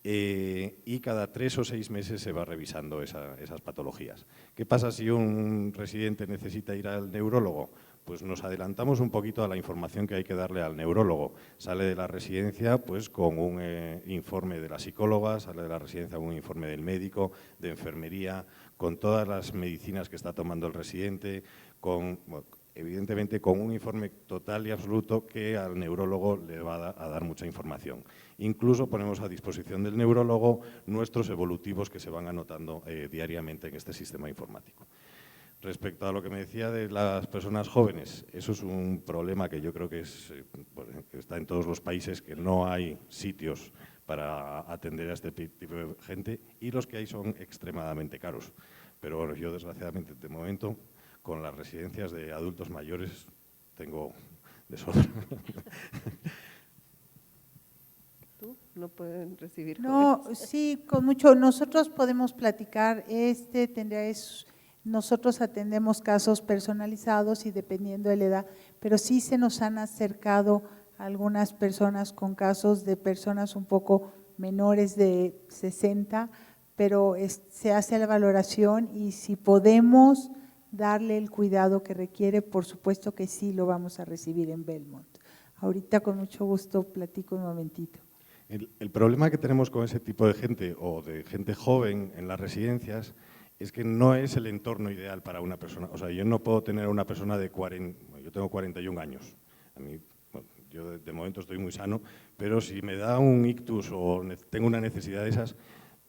y cada 3 o 6 meses se va revisando esas patologías. ¿Qué pasa si un residente necesita ir al neurólogo? Pues nos adelantamos un poquito a la información que hay que darle al neurólogo. Sale de la residencia pues con un informe de la psicóloga, sale de la residencia con un informe del médico, de enfermería, con todas las medicinas que está tomando el residente, evidentemente con un informe total y absoluto que al neurólogo le va a dar mucha información. Incluso ponemos a disposición del neurólogo nuestros evolutivos que se van anotando diariamente en este sistema informático. Respecto a lo que me decía de las personas jóvenes, eso es un problema que yo creo que está en todos los países, que no hay sitios para atender a este tipo de gente y los que hay son extremadamente caros. Pero bueno, yo desgraciadamente de momento con las residencias de adultos mayores tengo de sobra. ¿Tú? ¿No pueden recibir No, jóvenes? sí, con mucho. Nosotros podemos platicar, nosotros atendemos casos personalizados y dependiendo de la edad, pero sí se nos han acercado algunas personas con casos de personas un poco menores de 60, pero se hace la valoración y si podemos darle el cuidado que requiere, por supuesto que sí lo vamos a recibir en Belmont. Ahorita con mucho gusto platico un momentito. El problema que tenemos con ese tipo de gente o de gente joven en las residencias es que no es el entorno ideal para una persona. O sea, yo no puedo tener a una persona de 40, yo tengo 41 años. A mí, bueno, yo de momento estoy muy sano, pero si me da un ictus o tengo una necesidad de esas,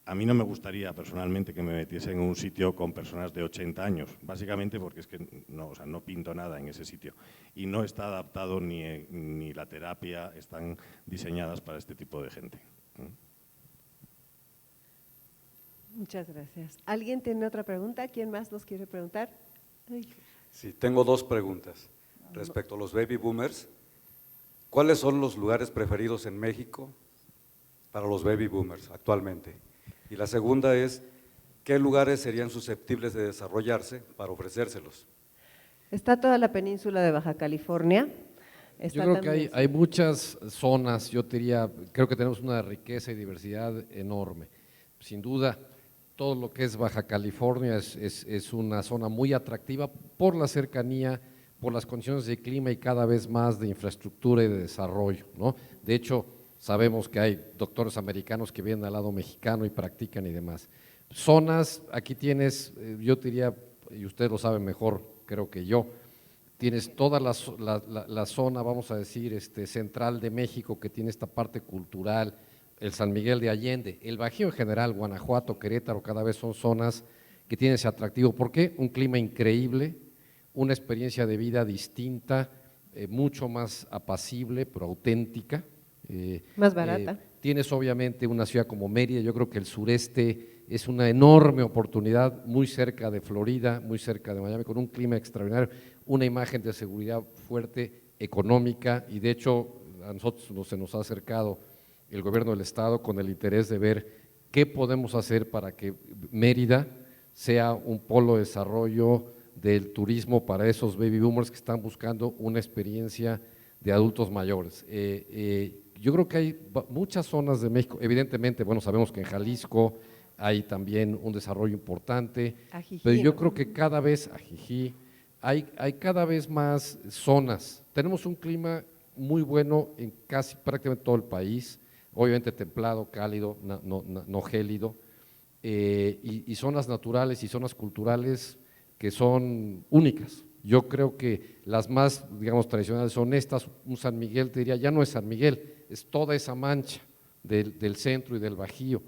a mí no me gustaría personalmente que me metiese en un sitio con personas de 80 años, básicamente porque es que no, o sea, no pinto nada en ese sitio y no está adaptado ni la terapia, están diseñadas para este tipo de gente. Muchas gracias. ¿Alguien tiene otra pregunta? ¿Quién más nos quiere preguntar? Ay. Sí, tengo 2 preguntas. Respecto a los baby boomers, ¿cuáles son los lugares preferidos en México para los baby boomers actualmente? Y la segunda es, ¿qué lugares serían susceptibles de desarrollarse para ofrecérselos? Está toda la península de Baja California. Yo creo que hay muchas zonas, yo diría, creo que tenemos una riqueza y diversidad enorme. Sin duda, todo lo que es Baja California es una zona muy atractiva por la cercanía, por las condiciones de clima y cada vez más de infraestructura y de desarrollo, ¿no? De hecho, sabemos que hay doctores americanos que vienen al lado mexicano y practican y demás. zonas, aquí tienes, yo diría, y ustedes lo saben mejor, creo que yo, tienes toda la zona, vamos a decir, central de México, que tiene esta parte cultural, el San Miguel de Allende, el Bajío en general, Guanajuato, Querétaro, cada vez son zonas que tienen ese atractivo. ¿Por qué? Un clima increíble, una experiencia de vida distinta, mucho más apacible, pero auténtica. Más barata. Tienes obviamente una ciudad como Mérida, yo creo que el sureste es una enorme oportunidad, muy cerca de Florida, muy cerca de Miami, con un clima extraordinario, una imagen de seguridad fuerte, económica, y de hecho a nosotros se nos ha acercado el gobierno del estado con el interés de ver qué podemos hacer para que Mérida sea un polo de desarrollo del turismo para esos baby boomers que están buscando una experiencia de adultos mayores. Yo creo que hay muchas zonas de México, evidentemente, bueno, sabemos que en Jalisco hay también un desarrollo importante, Ajijí, pero yo ¿no? creo que cada vez, Ajijí, hay cada vez más zonas. Tenemos un clima muy bueno en casi prácticamente todo el país, obviamente templado, cálido, no gélido, y zonas naturales y zonas culturales que son únicas. Yo creo que las más, digamos, tradicionales son estas. Un San Miguel, te diría, ya no es San Miguel, es toda esa mancha del centro y del Bajío.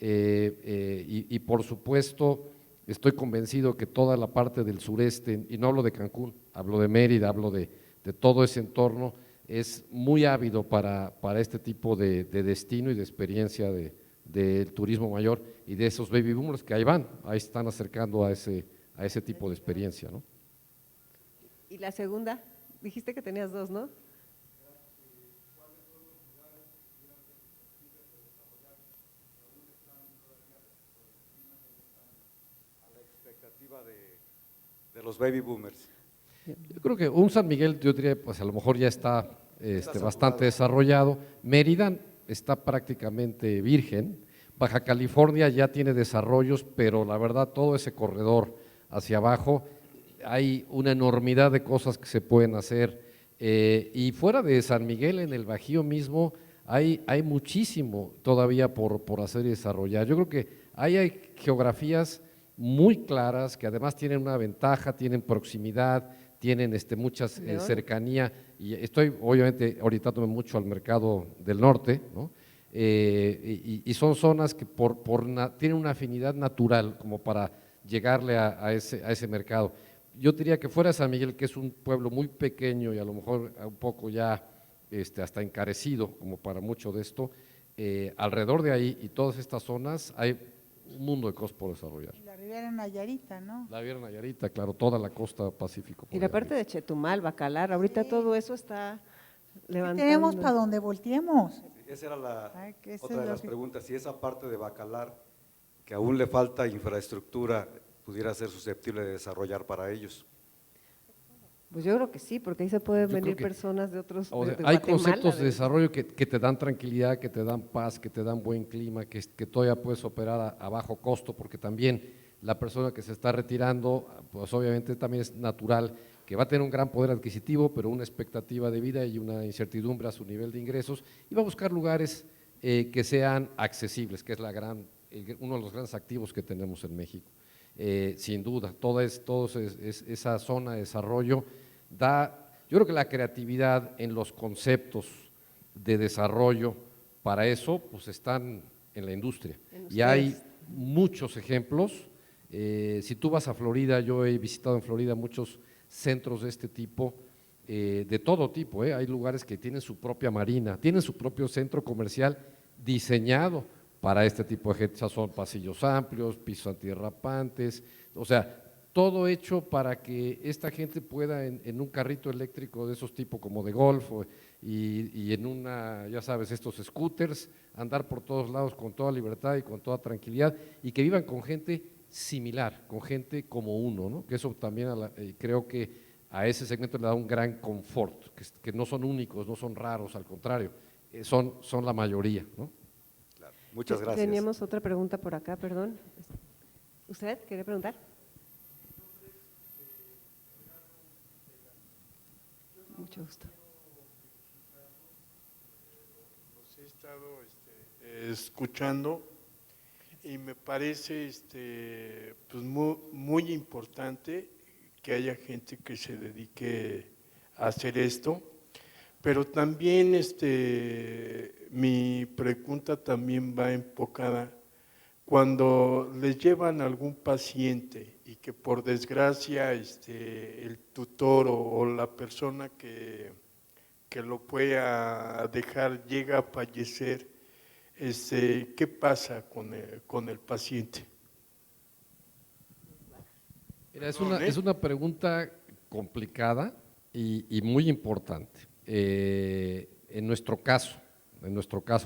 Y por supuesto, estoy convencido que toda la parte del sureste, y no hablo de Cancún, hablo de Mérida, hablo de todo ese entorno, es muy ávido para este tipo de destino y de experiencia del turismo mayor y de esos baby boomers que ahí van, ahí están acercando a ese tipo de experiencia, ¿no? ¿Y la segunda? Dijiste que tenías dos, ¿no? Expectativa de los baby boomers. Yo creo que un San Miguel, yo diría, pues a lo mejor ya está bastante desarrollado. Mérida está prácticamente virgen. Baja California ya tiene desarrollos, pero la verdad todo ese corredor hacia abajo hay una enormidad de cosas que se pueden hacer. Y fuera de San Miguel, en el Bajío mismo, hay muchísimo todavía por hacer y desarrollar. Yo creo que hay geografías muy claras que además tienen una ventaja, tienen proximidad, tienen mucha cercanía, y estoy obviamente orientándome mucho al mercado del norte, ¿no? Y son zonas que tienen una afinidad natural como para llegarle a ese mercado. Yo diría que fuera de San Miguel, que es un pueblo muy pequeño y a lo mejor un poco ya hasta encarecido como para mucho de esto, alrededor de ahí y todas estas zonas hay un mundo de cosas por desarrollar. La Riviera Nayarita, ¿no? La Riviera Nayarita, claro, toda la costa Pacífico. Y la parte de Chetumal, Bacalar, ahorita todo eso está levantando. Tenemos para donde volteemos. Esa era Ay, que eso otra es de lo las que- preguntas, si esa parte de Bacalar, que aún le falta infraestructura, pudiera ser susceptible de desarrollar para ellos. Pues yo creo que sí, porque ahí se pueden Yo creo venir que- personas de otros. O sea, de hay Guatemala, conceptos de de- desarrollo que te dan tranquilidad, que te dan paz, que te dan buen clima, que todavía puedes operar a bajo costo, porque también la persona que se está retirando, pues obviamente también es natural que va a tener un gran poder adquisitivo, pero una expectativa de vida y una incertidumbre a su nivel de ingresos, y va a buscar lugares que sean accesibles, que es uno de los grandes activos que tenemos en México. Sin duda, esa zona de desarrollo yo creo que la creatividad en los conceptos de desarrollo para eso, pues están en la industria. En Y hay ustedes. muchos ejemplos. Si tú vas a Florida, yo he visitado en Florida muchos centros de este tipo, de todo tipo, hay lugares que tienen su propia marina, tienen su propio centro comercial diseñado para este tipo de gente. O sea, son pasillos amplios, pisos antiderrapantes, o sea, todo hecho para que esta gente pueda en un carrito eléctrico de esos tipos como de golf y en ya sabes, estos scooters, andar por todos lados con toda libertad y con toda tranquilidad, y que vivan con gente similar, con gente como uno, ¿no? Que eso también creo que a ese segmento le da un gran confort, que no son únicos, no son raros, al contrario, son la mayoría, ¿no? Claro. Muchas gracias. Teníamos otra pregunta por acá, perdón. ¿Usted quiere preguntar? Mucho gusto. Los he estado escuchando. y me parece pues muy importante que haya gente que se dedique a hacer esto, pero también mi pregunta también va enfocada cuando les llevan a algún paciente y que por desgracia el tutor o la persona que lo pueda dejar llega a fallecer, ¿qué pasa con el paciente? Mira, es una pregunta complicada y muy importante. En nuestro caso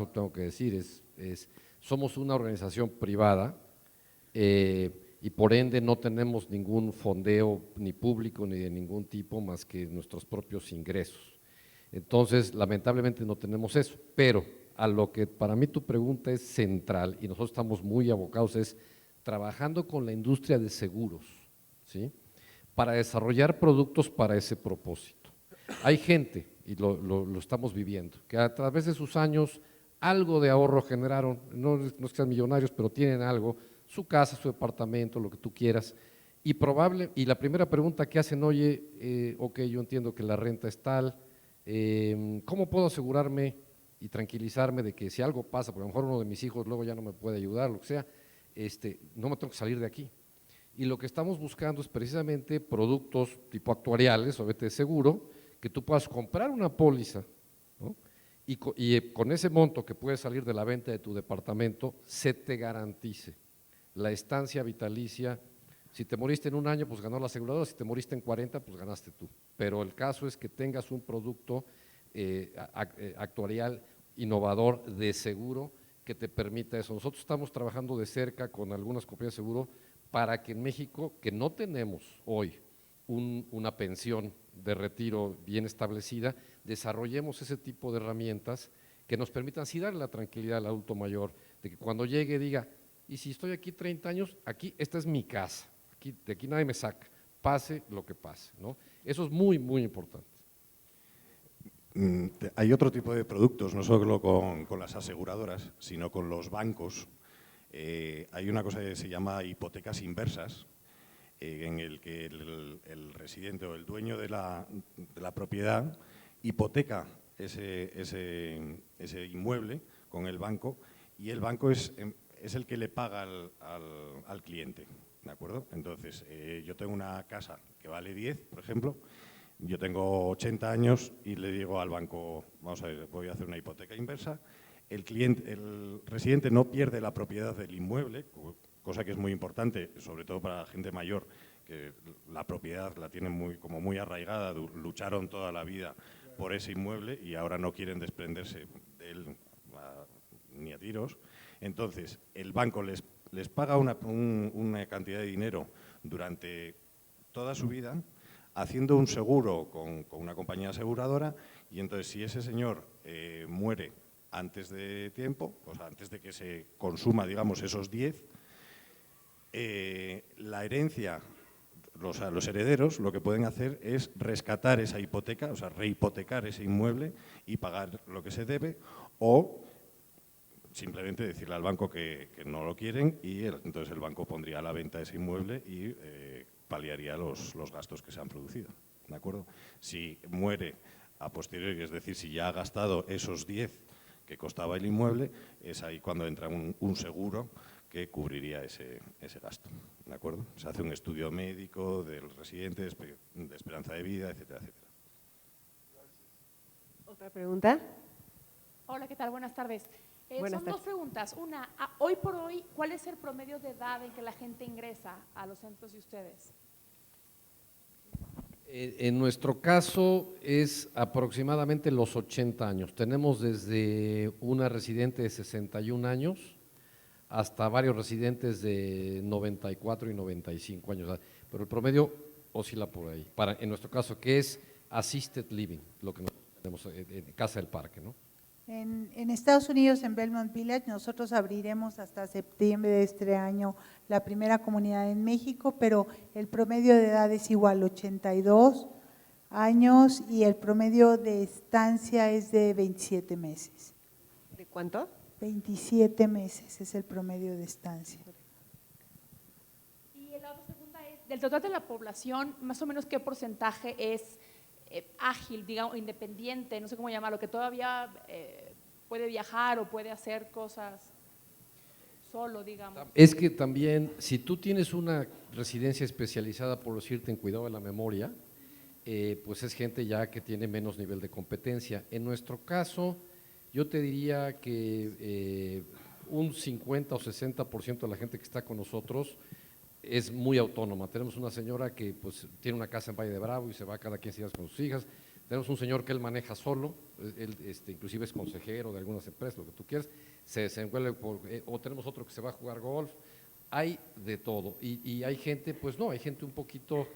tengo que decir, somos una organización privada y por ende no tenemos ningún fondeo ni público ni de ningún tipo más que nuestros propios ingresos. Entonces, lamentablemente no tenemos eso, pero a lo que para mí tu pregunta es central y nosotros estamos muy abocados es trabajando con la industria de seguros, ¿sí? Para desarrollar productos para ese propósito. Hay gente, y lo estamos viviendo, que a través de sus años algo de ahorro generaron, no es que sean millonarios, pero tienen algo, su casa, su departamento, lo que tú quieras, y la primera pregunta que hacen, oye, ok, yo entiendo que la renta es tal, ¿cómo puedo asegurarme y tranquilizarme de que si algo pasa, porque a lo mejor uno de mis hijos luego ya no me puede ayudar, lo que sea, no me tengo que salir de aquí? Y lo que estamos buscando es precisamente productos tipo actuariales, o de seguro, que tú puedas comprar una póliza, ¿no? Y con ese monto que puede salir de la venta de tu departamento, se te garantice la estancia vitalicia. Si te moriste en un año, pues ganó la aseguradora, si te moriste en 40, pues ganaste tú. Pero el caso es que tengas un producto actuarial innovador de seguro que te permita eso. Nosotros estamos trabajando de cerca con algunas compañías de seguro para que en México, que no tenemos hoy una pensión de retiro bien establecida, desarrollemos ese tipo de herramientas que nos permitan sí darle la tranquilidad al adulto mayor, de que cuando llegue diga, y si estoy aquí 30 años, esta es mi casa, de aquí nadie me saca, pase lo que pase, ¿no? Eso es muy, muy importante. Hay otro tipo de productos, no solo con las aseguradoras, sino con los bancos. Hay una cosa que se llama hipotecas inversas, en el que el residente o el dueño de la propiedad hipoteca ese inmueble con el banco y el banco es el que le paga al cliente, ¿de acuerdo? Entonces, yo tengo una casa que vale 10, por ejemplo, yo tengo 80 años y le digo al banco, vamos a ver, voy a hacer una hipoteca inversa, el residente no pierde la propiedad del inmueble, cosa que es muy importante, sobre todo para la gente mayor, que la propiedad la tienen como muy arraigada, lucharon toda la vida por ese inmueble y ahora no quieren desprenderse de él ni a tiros. Entonces, el banco les paga una cantidad de dinero durante toda su vida, haciendo un seguro con una compañía aseguradora, y entonces si ese señor muere antes de tiempo, o sea, antes de que se consuma, digamos, esos 10, la herencia, los herederos lo que pueden hacer es rescatar esa hipoteca, o sea, rehipotecar ese inmueble y pagar lo que se debe, o simplemente decirle al banco que no lo quieren y entonces el banco pondría a la venta ese inmueble y paliaría los gastos que se han producido, ¿de acuerdo? Si muere a posteriori, es decir, si ya ha gastado esos 10 que costaba el inmueble, es ahí cuando entra un seguro que cubriría ese gasto, ¿de acuerdo? Se hace un estudio médico del residente, de esperanza de vida, etcétera, etcétera. ¿Otra pregunta? Hola, ¿qué tal? Buenas tardes. Buenas Son tardes. dos preguntas. Una, hoy por hoy, ¿cuál es el promedio de edad en que la gente ingresa a los centros de ustedes? En nuestro caso es aproximadamente los 80 años. Tenemos desde una residente de 61 años hasta varios residentes de 94 y 95 años. Pero el promedio oscila por ahí. En nuestro caso, que es assisted living, lo que nosotros tenemos en Casa del Parque, ¿no? En Estados Unidos, en Belmont Village, nosotros abriremos hasta septiembre de este año la primera comunidad en México, pero el promedio de edad es igual, 82 años, y el promedio de estancia es de 27 meses. ¿De cuánto? 27 meses es el promedio de estancia. Y la otra segunda es, del total de la población, más o menos qué porcentaje es ágil, digamos, independiente, no sé cómo llamarlo, que todavía puede viajar o puede hacer cosas solo, digamos. Es que también, si tú tienes una residencia especializada, por decirte, en cuidado de la memoria, pues es gente ya que tiene menos nivel de competencia. En nuestro caso, yo te diría que un 50 o 60% de la gente que está con nosotros es muy autónoma. Tenemos una señora que pues tiene una casa en Valle de Bravo y se va cada 15 días con sus hijas. Tenemos un señor que él maneja solo, él inclusive es consejero de algunas empresas, lo que tú quieras, se desenvuelve o tenemos otro que se va a jugar golf. Hay de todo y hay gente, pues no, hay gente un poquito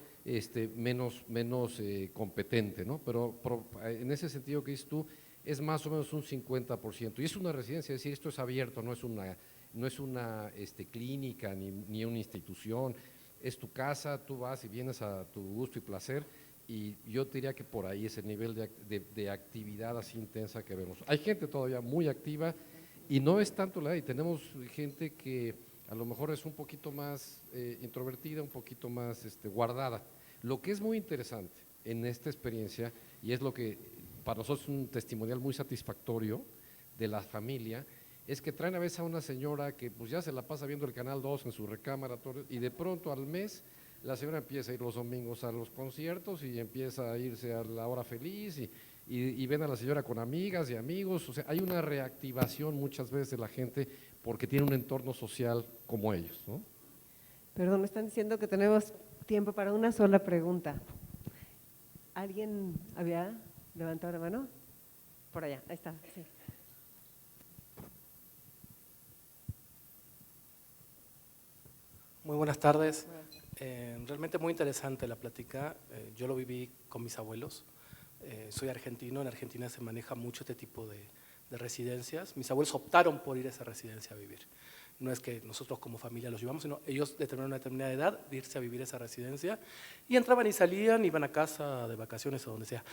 menos competente, ¿no? Pero en ese sentido que dices tú, es más o menos un 50%. Y es una residencia, es decir, esto es abierto, no es una clínica ni una institución, es tu casa, tú vas y vienes a tu gusto y placer. Y yo te diría que por ahí es el nivel de actividad así intensa que vemos. Hay gente todavía muy activa y no es tanto la edad, y tenemos gente que a lo mejor es un poquito más introvertida, un poquito más guardada. Lo que es muy interesante en esta experiencia, y es lo que para nosotros es un testimonial muy satisfactorio de la familia, es que traen a veces a una señora que pues ya se la pasa viendo el Canal 2 en su recámara y de pronto al mes la señora empieza a ir los domingos a los conciertos y empieza a irse a la hora feliz y ven a la señora con amigas y amigos. O sea, hay una reactivación muchas veces de la gente porque tiene un entorno social como ellos, ¿no? Perdón, me están diciendo que tenemos tiempo para una sola pregunta. ¿Alguien había levantado la mano? Por allá, ahí está, sí. Muy buenas tardes. Realmente muy interesante la plática. Yo lo viví con mis abuelos. Soy argentino, en Argentina se maneja mucho este tipo de residencias. Mis abuelos optaron por ir a esa residencia a vivir. No es que nosotros como familia los llevamos, sino ellos determinaron una determinada edad de irse a vivir a esa residencia y entraban y salían, iban a casa de vacaciones o donde sea.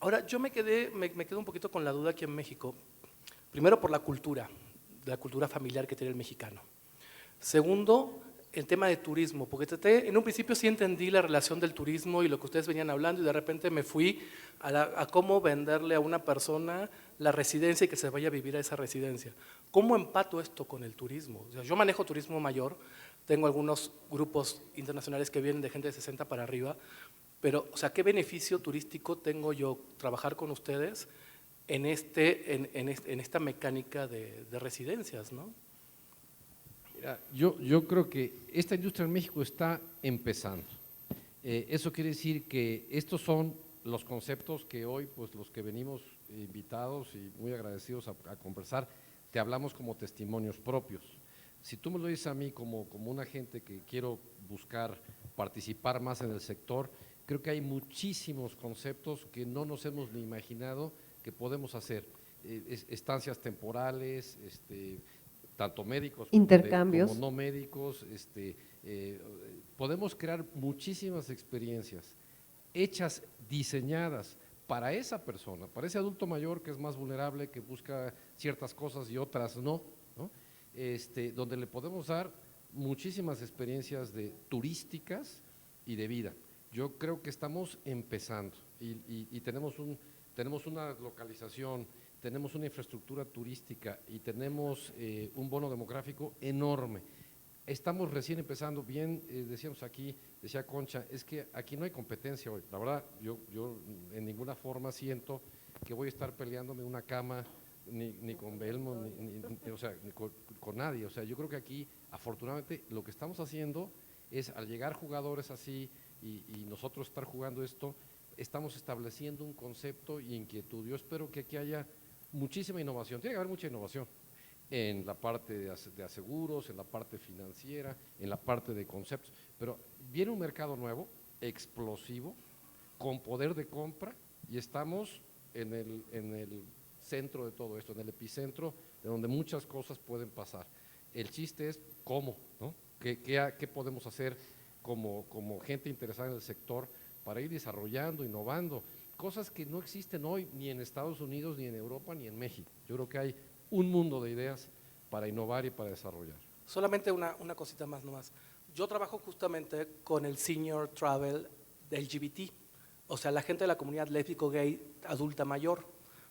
Ahora, yo me quedé un poquito con la duda aquí en México, primero por la cultura familiar que tiene el mexicano. Segundo, el tema de turismo, porque en un principio sí entendí la relación del turismo y lo que ustedes venían hablando y de repente me fui a cómo venderle a una persona la residencia y que se vaya a vivir a esa residencia. ¿Cómo empato esto con el turismo? O sea, yo manejo turismo mayor, tengo algunos grupos internacionales que vienen de gente de 60 para arriba, pero, o sea, ¿qué beneficio turístico tengo yo trabajar con ustedes en esta mecánica de residencias, ¿no? Mira, yo creo que esta industria en México está empezando. Eso quiere decir que estos son los conceptos que hoy, pues los que venimos invitados y muy agradecidos a conversar, te hablamos como testimonios propios. Si tú me lo dices a mí como una gente que quiero buscar participar más en el sector, creo que hay muchísimos conceptos que no nos hemos ni imaginado que podemos hacer. Estancias temporales, tanto médicos intercambios, como no médicos, podemos crear muchísimas experiencias hechas, diseñadas para esa persona, para ese adulto mayor que es más vulnerable, que busca ciertas cosas y otras no, ¿no? Donde le podemos dar muchísimas experiencias turísticas y de vida. Yo creo que estamos empezando y tenemos una localización, tenemos una infraestructura turística y tenemos un bono demográfico enorme. Estamos recién empezando, bien decíamos aquí, decía Concha, es que aquí no hay competencia hoy. La verdad, yo en ninguna forma siento que voy a estar peleándome una cama ni con Belmo, o sea, ni con nadie. O sea, yo creo que aquí, afortunadamente, lo que estamos haciendo es, al llegar jugadores así y nosotros estar jugando esto, estamos estableciendo un concepto y inquietud. Yo espero que aquí haya muchísima innovación, tiene que haber mucha innovación en la parte de aseguros, en la parte financiera, en la parte de conceptos, pero viene un mercado nuevo, explosivo, con poder de compra y estamos en el centro de todo esto, en el epicentro de donde muchas cosas pueden pasar. El chiste es cómo, ¿no? ¿Qué podemos hacer como gente interesada en el sector para ir desarrollando, innovando? Cosas que no existen hoy ni en Estados Unidos, ni en Europa, ni en México. Yo creo que hay un mundo de ideas para innovar y para desarrollar. Solamente una cosita más nomás. Yo trabajo justamente con el Senior Travel del LGBT, o sea, la gente de la comunidad lésbico-gay adulta mayor.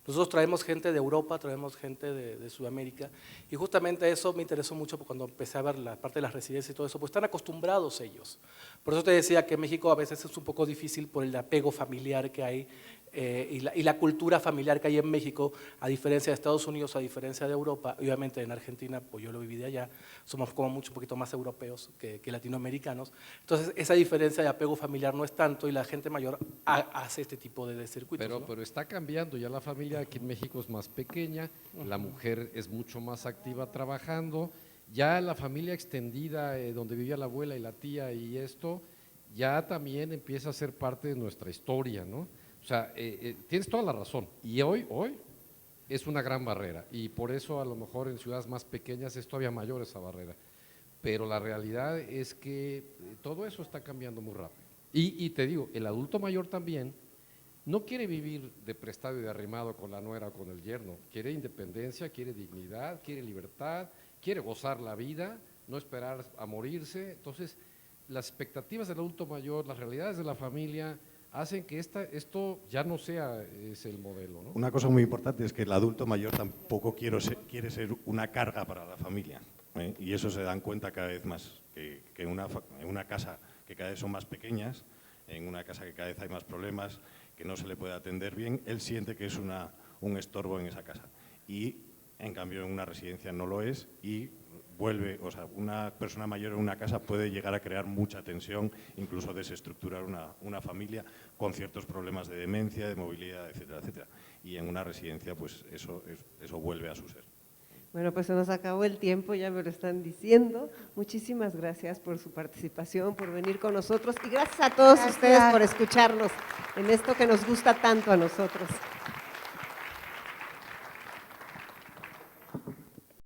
Nosotros traemos gente de Europa, traemos gente de Sudamérica, y justamente eso me interesó mucho cuando empecé a ver la parte de las residencias y todo eso, pues están acostumbrados ellos. Por eso te decía que México a veces es un poco difícil por el apego familiar que hay y la cultura familiar que hay en México, a diferencia de Estados Unidos, a diferencia de Europa. Obviamente en Argentina, pues yo lo viví de allá, somos como mucho un poquito más europeos que latinoamericanos. Entonces esa diferencia de apego familiar no es tanto y la gente mayor hace este tipo de circuitos. ¿No? Pero está cambiando, ya la familia aquí en México es más pequeña, la mujer es mucho más activa trabajando, ya la familia extendida donde vivía la abuela y la tía y esto, ya también empieza a ser parte de nuestra historia, ¿no? O sea, tienes toda la razón, y hoy es una gran barrera, y por eso a lo mejor en ciudades más pequeñas es todavía mayor esa barrera, pero la realidad es que todo eso está cambiando muy rápido. Y te digo, el adulto mayor también no quiere vivir de prestado y de arrimado con la nuera o con el yerno, quiere independencia, quiere dignidad, quiere libertad, quiere gozar la vida, no esperar a morirse. Entonces, las expectativas del adulto mayor, las realidades de la familia hacen que esto ya no sea ese el modelo, ¿no? Una cosa muy importante es que el adulto mayor tampoco quiere ser una carga para la familia, ¿eh? Y eso se dan cuenta cada vez más, que en una casa que cada vez son más pequeñas, en una casa que cada vez hay más problemas, que no se le puede atender bien, él siente que es un estorbo en esa casa. Y en cambio en una residencia no lo es y vuelve, o sea, una persona mayor en una casa puede llegar a crear mucha tensión, incluso desestructurar una familia con ciertos problemas de demencia, de movilidad, etcétera, etcétera. Y en una residencia, pues eso vuelve a su ser. Bueno, pues se nos acabó el tiempo, ya me lo están diciendo. Muchísimas gracias por su participación, por venir con nosotros y gracias a todos ustedes por escucharnos en esto que nos gusta tanto a nosotros.